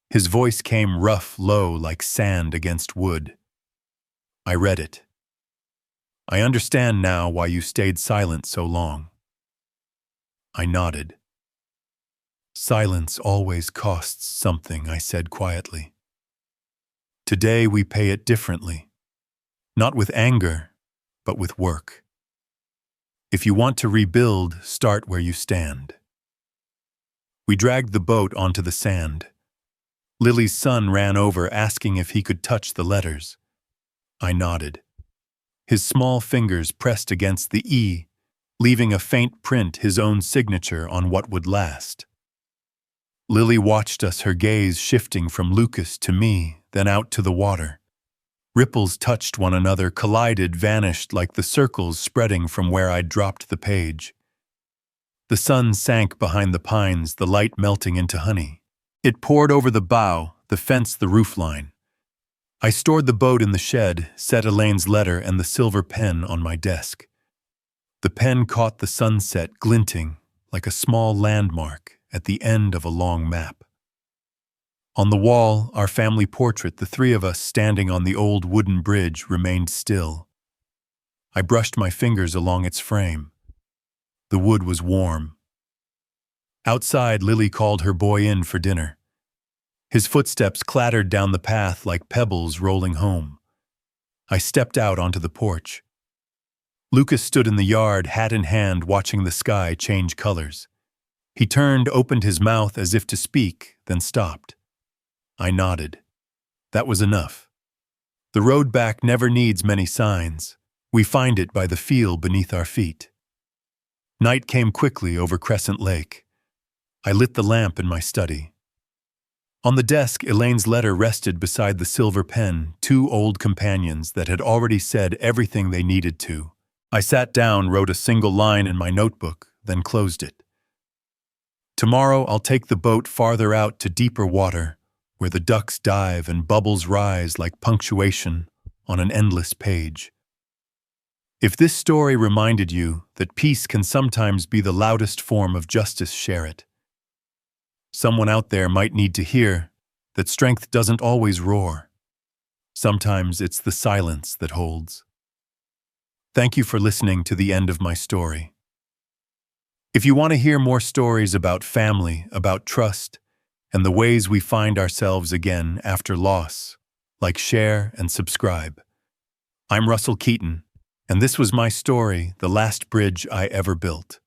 His voice came rough, low, like sand against wood. I read it. I understand now why you stayed silent so long. I nodded. Silence always costs something, I said quietly. Today we pay it differently. Not with anger, but with work. If you want to rebuild, start where you stand. We dragged the boat onto the sand. Lily's son ran over, asking if he could touch the letters. I nodded. His small fingers pressed against the E, leaving a faint print, his own signature on what would last. Lily watched us, her gaze shifting from Lucas to me, then out to the water. Ripples touched one another, collided, vanished like the circles spreading from where I'd dropped the page. The sun sank behind the pines, the light melting into honey. It poured over the bow, the fence, the roofline. I stored the boat in the shed, set Elaine's letter and the silver pen on my desk. The pen caught the sunset, glinting like a small landmark at the end of a long map. On the wall, our family portrait, the three of us standing on the old wooden bridge, remained still. I brushed my fingers along its frame. The wood was warm. Outside, Lily called her boy in for dinner. His footsteps clattered down the path like pebbles rolling home. I stepped out onto the porch. Lucas stood in the yard, hat in hand, watching the sky change colors. He turned, opened his mouth as if to speak, then stopped. I nodded. That was enough. The road back never needs many signs. We find it by the feel beneath our feet. Night came quickly over Crescent Lake. I lit the lamp in my study. On the desk, Elaine's letter rested beside the silver pen, two old companions that had already said everything they needed to. I sat down, wrote a single line in my notebook, then closed it. Tomorrow I'll take the boat farther out to deeper water, where the ducks dive and bubbles rise like punctuation on an endless page. If this story reminded you that peace can sometimes be the loudest form of justice, share it. Someone out there might need to hear that strength doesn't always roar. Sometimes it's the silence that holds. Thank you for listening to the end of my story. If you want to hear more stories about family, about trust, and the ways we find ourselves again after loss, like, share, and subscribe. I'm Russell Keaton, and this was my story, The Last Bridge I Ever Built.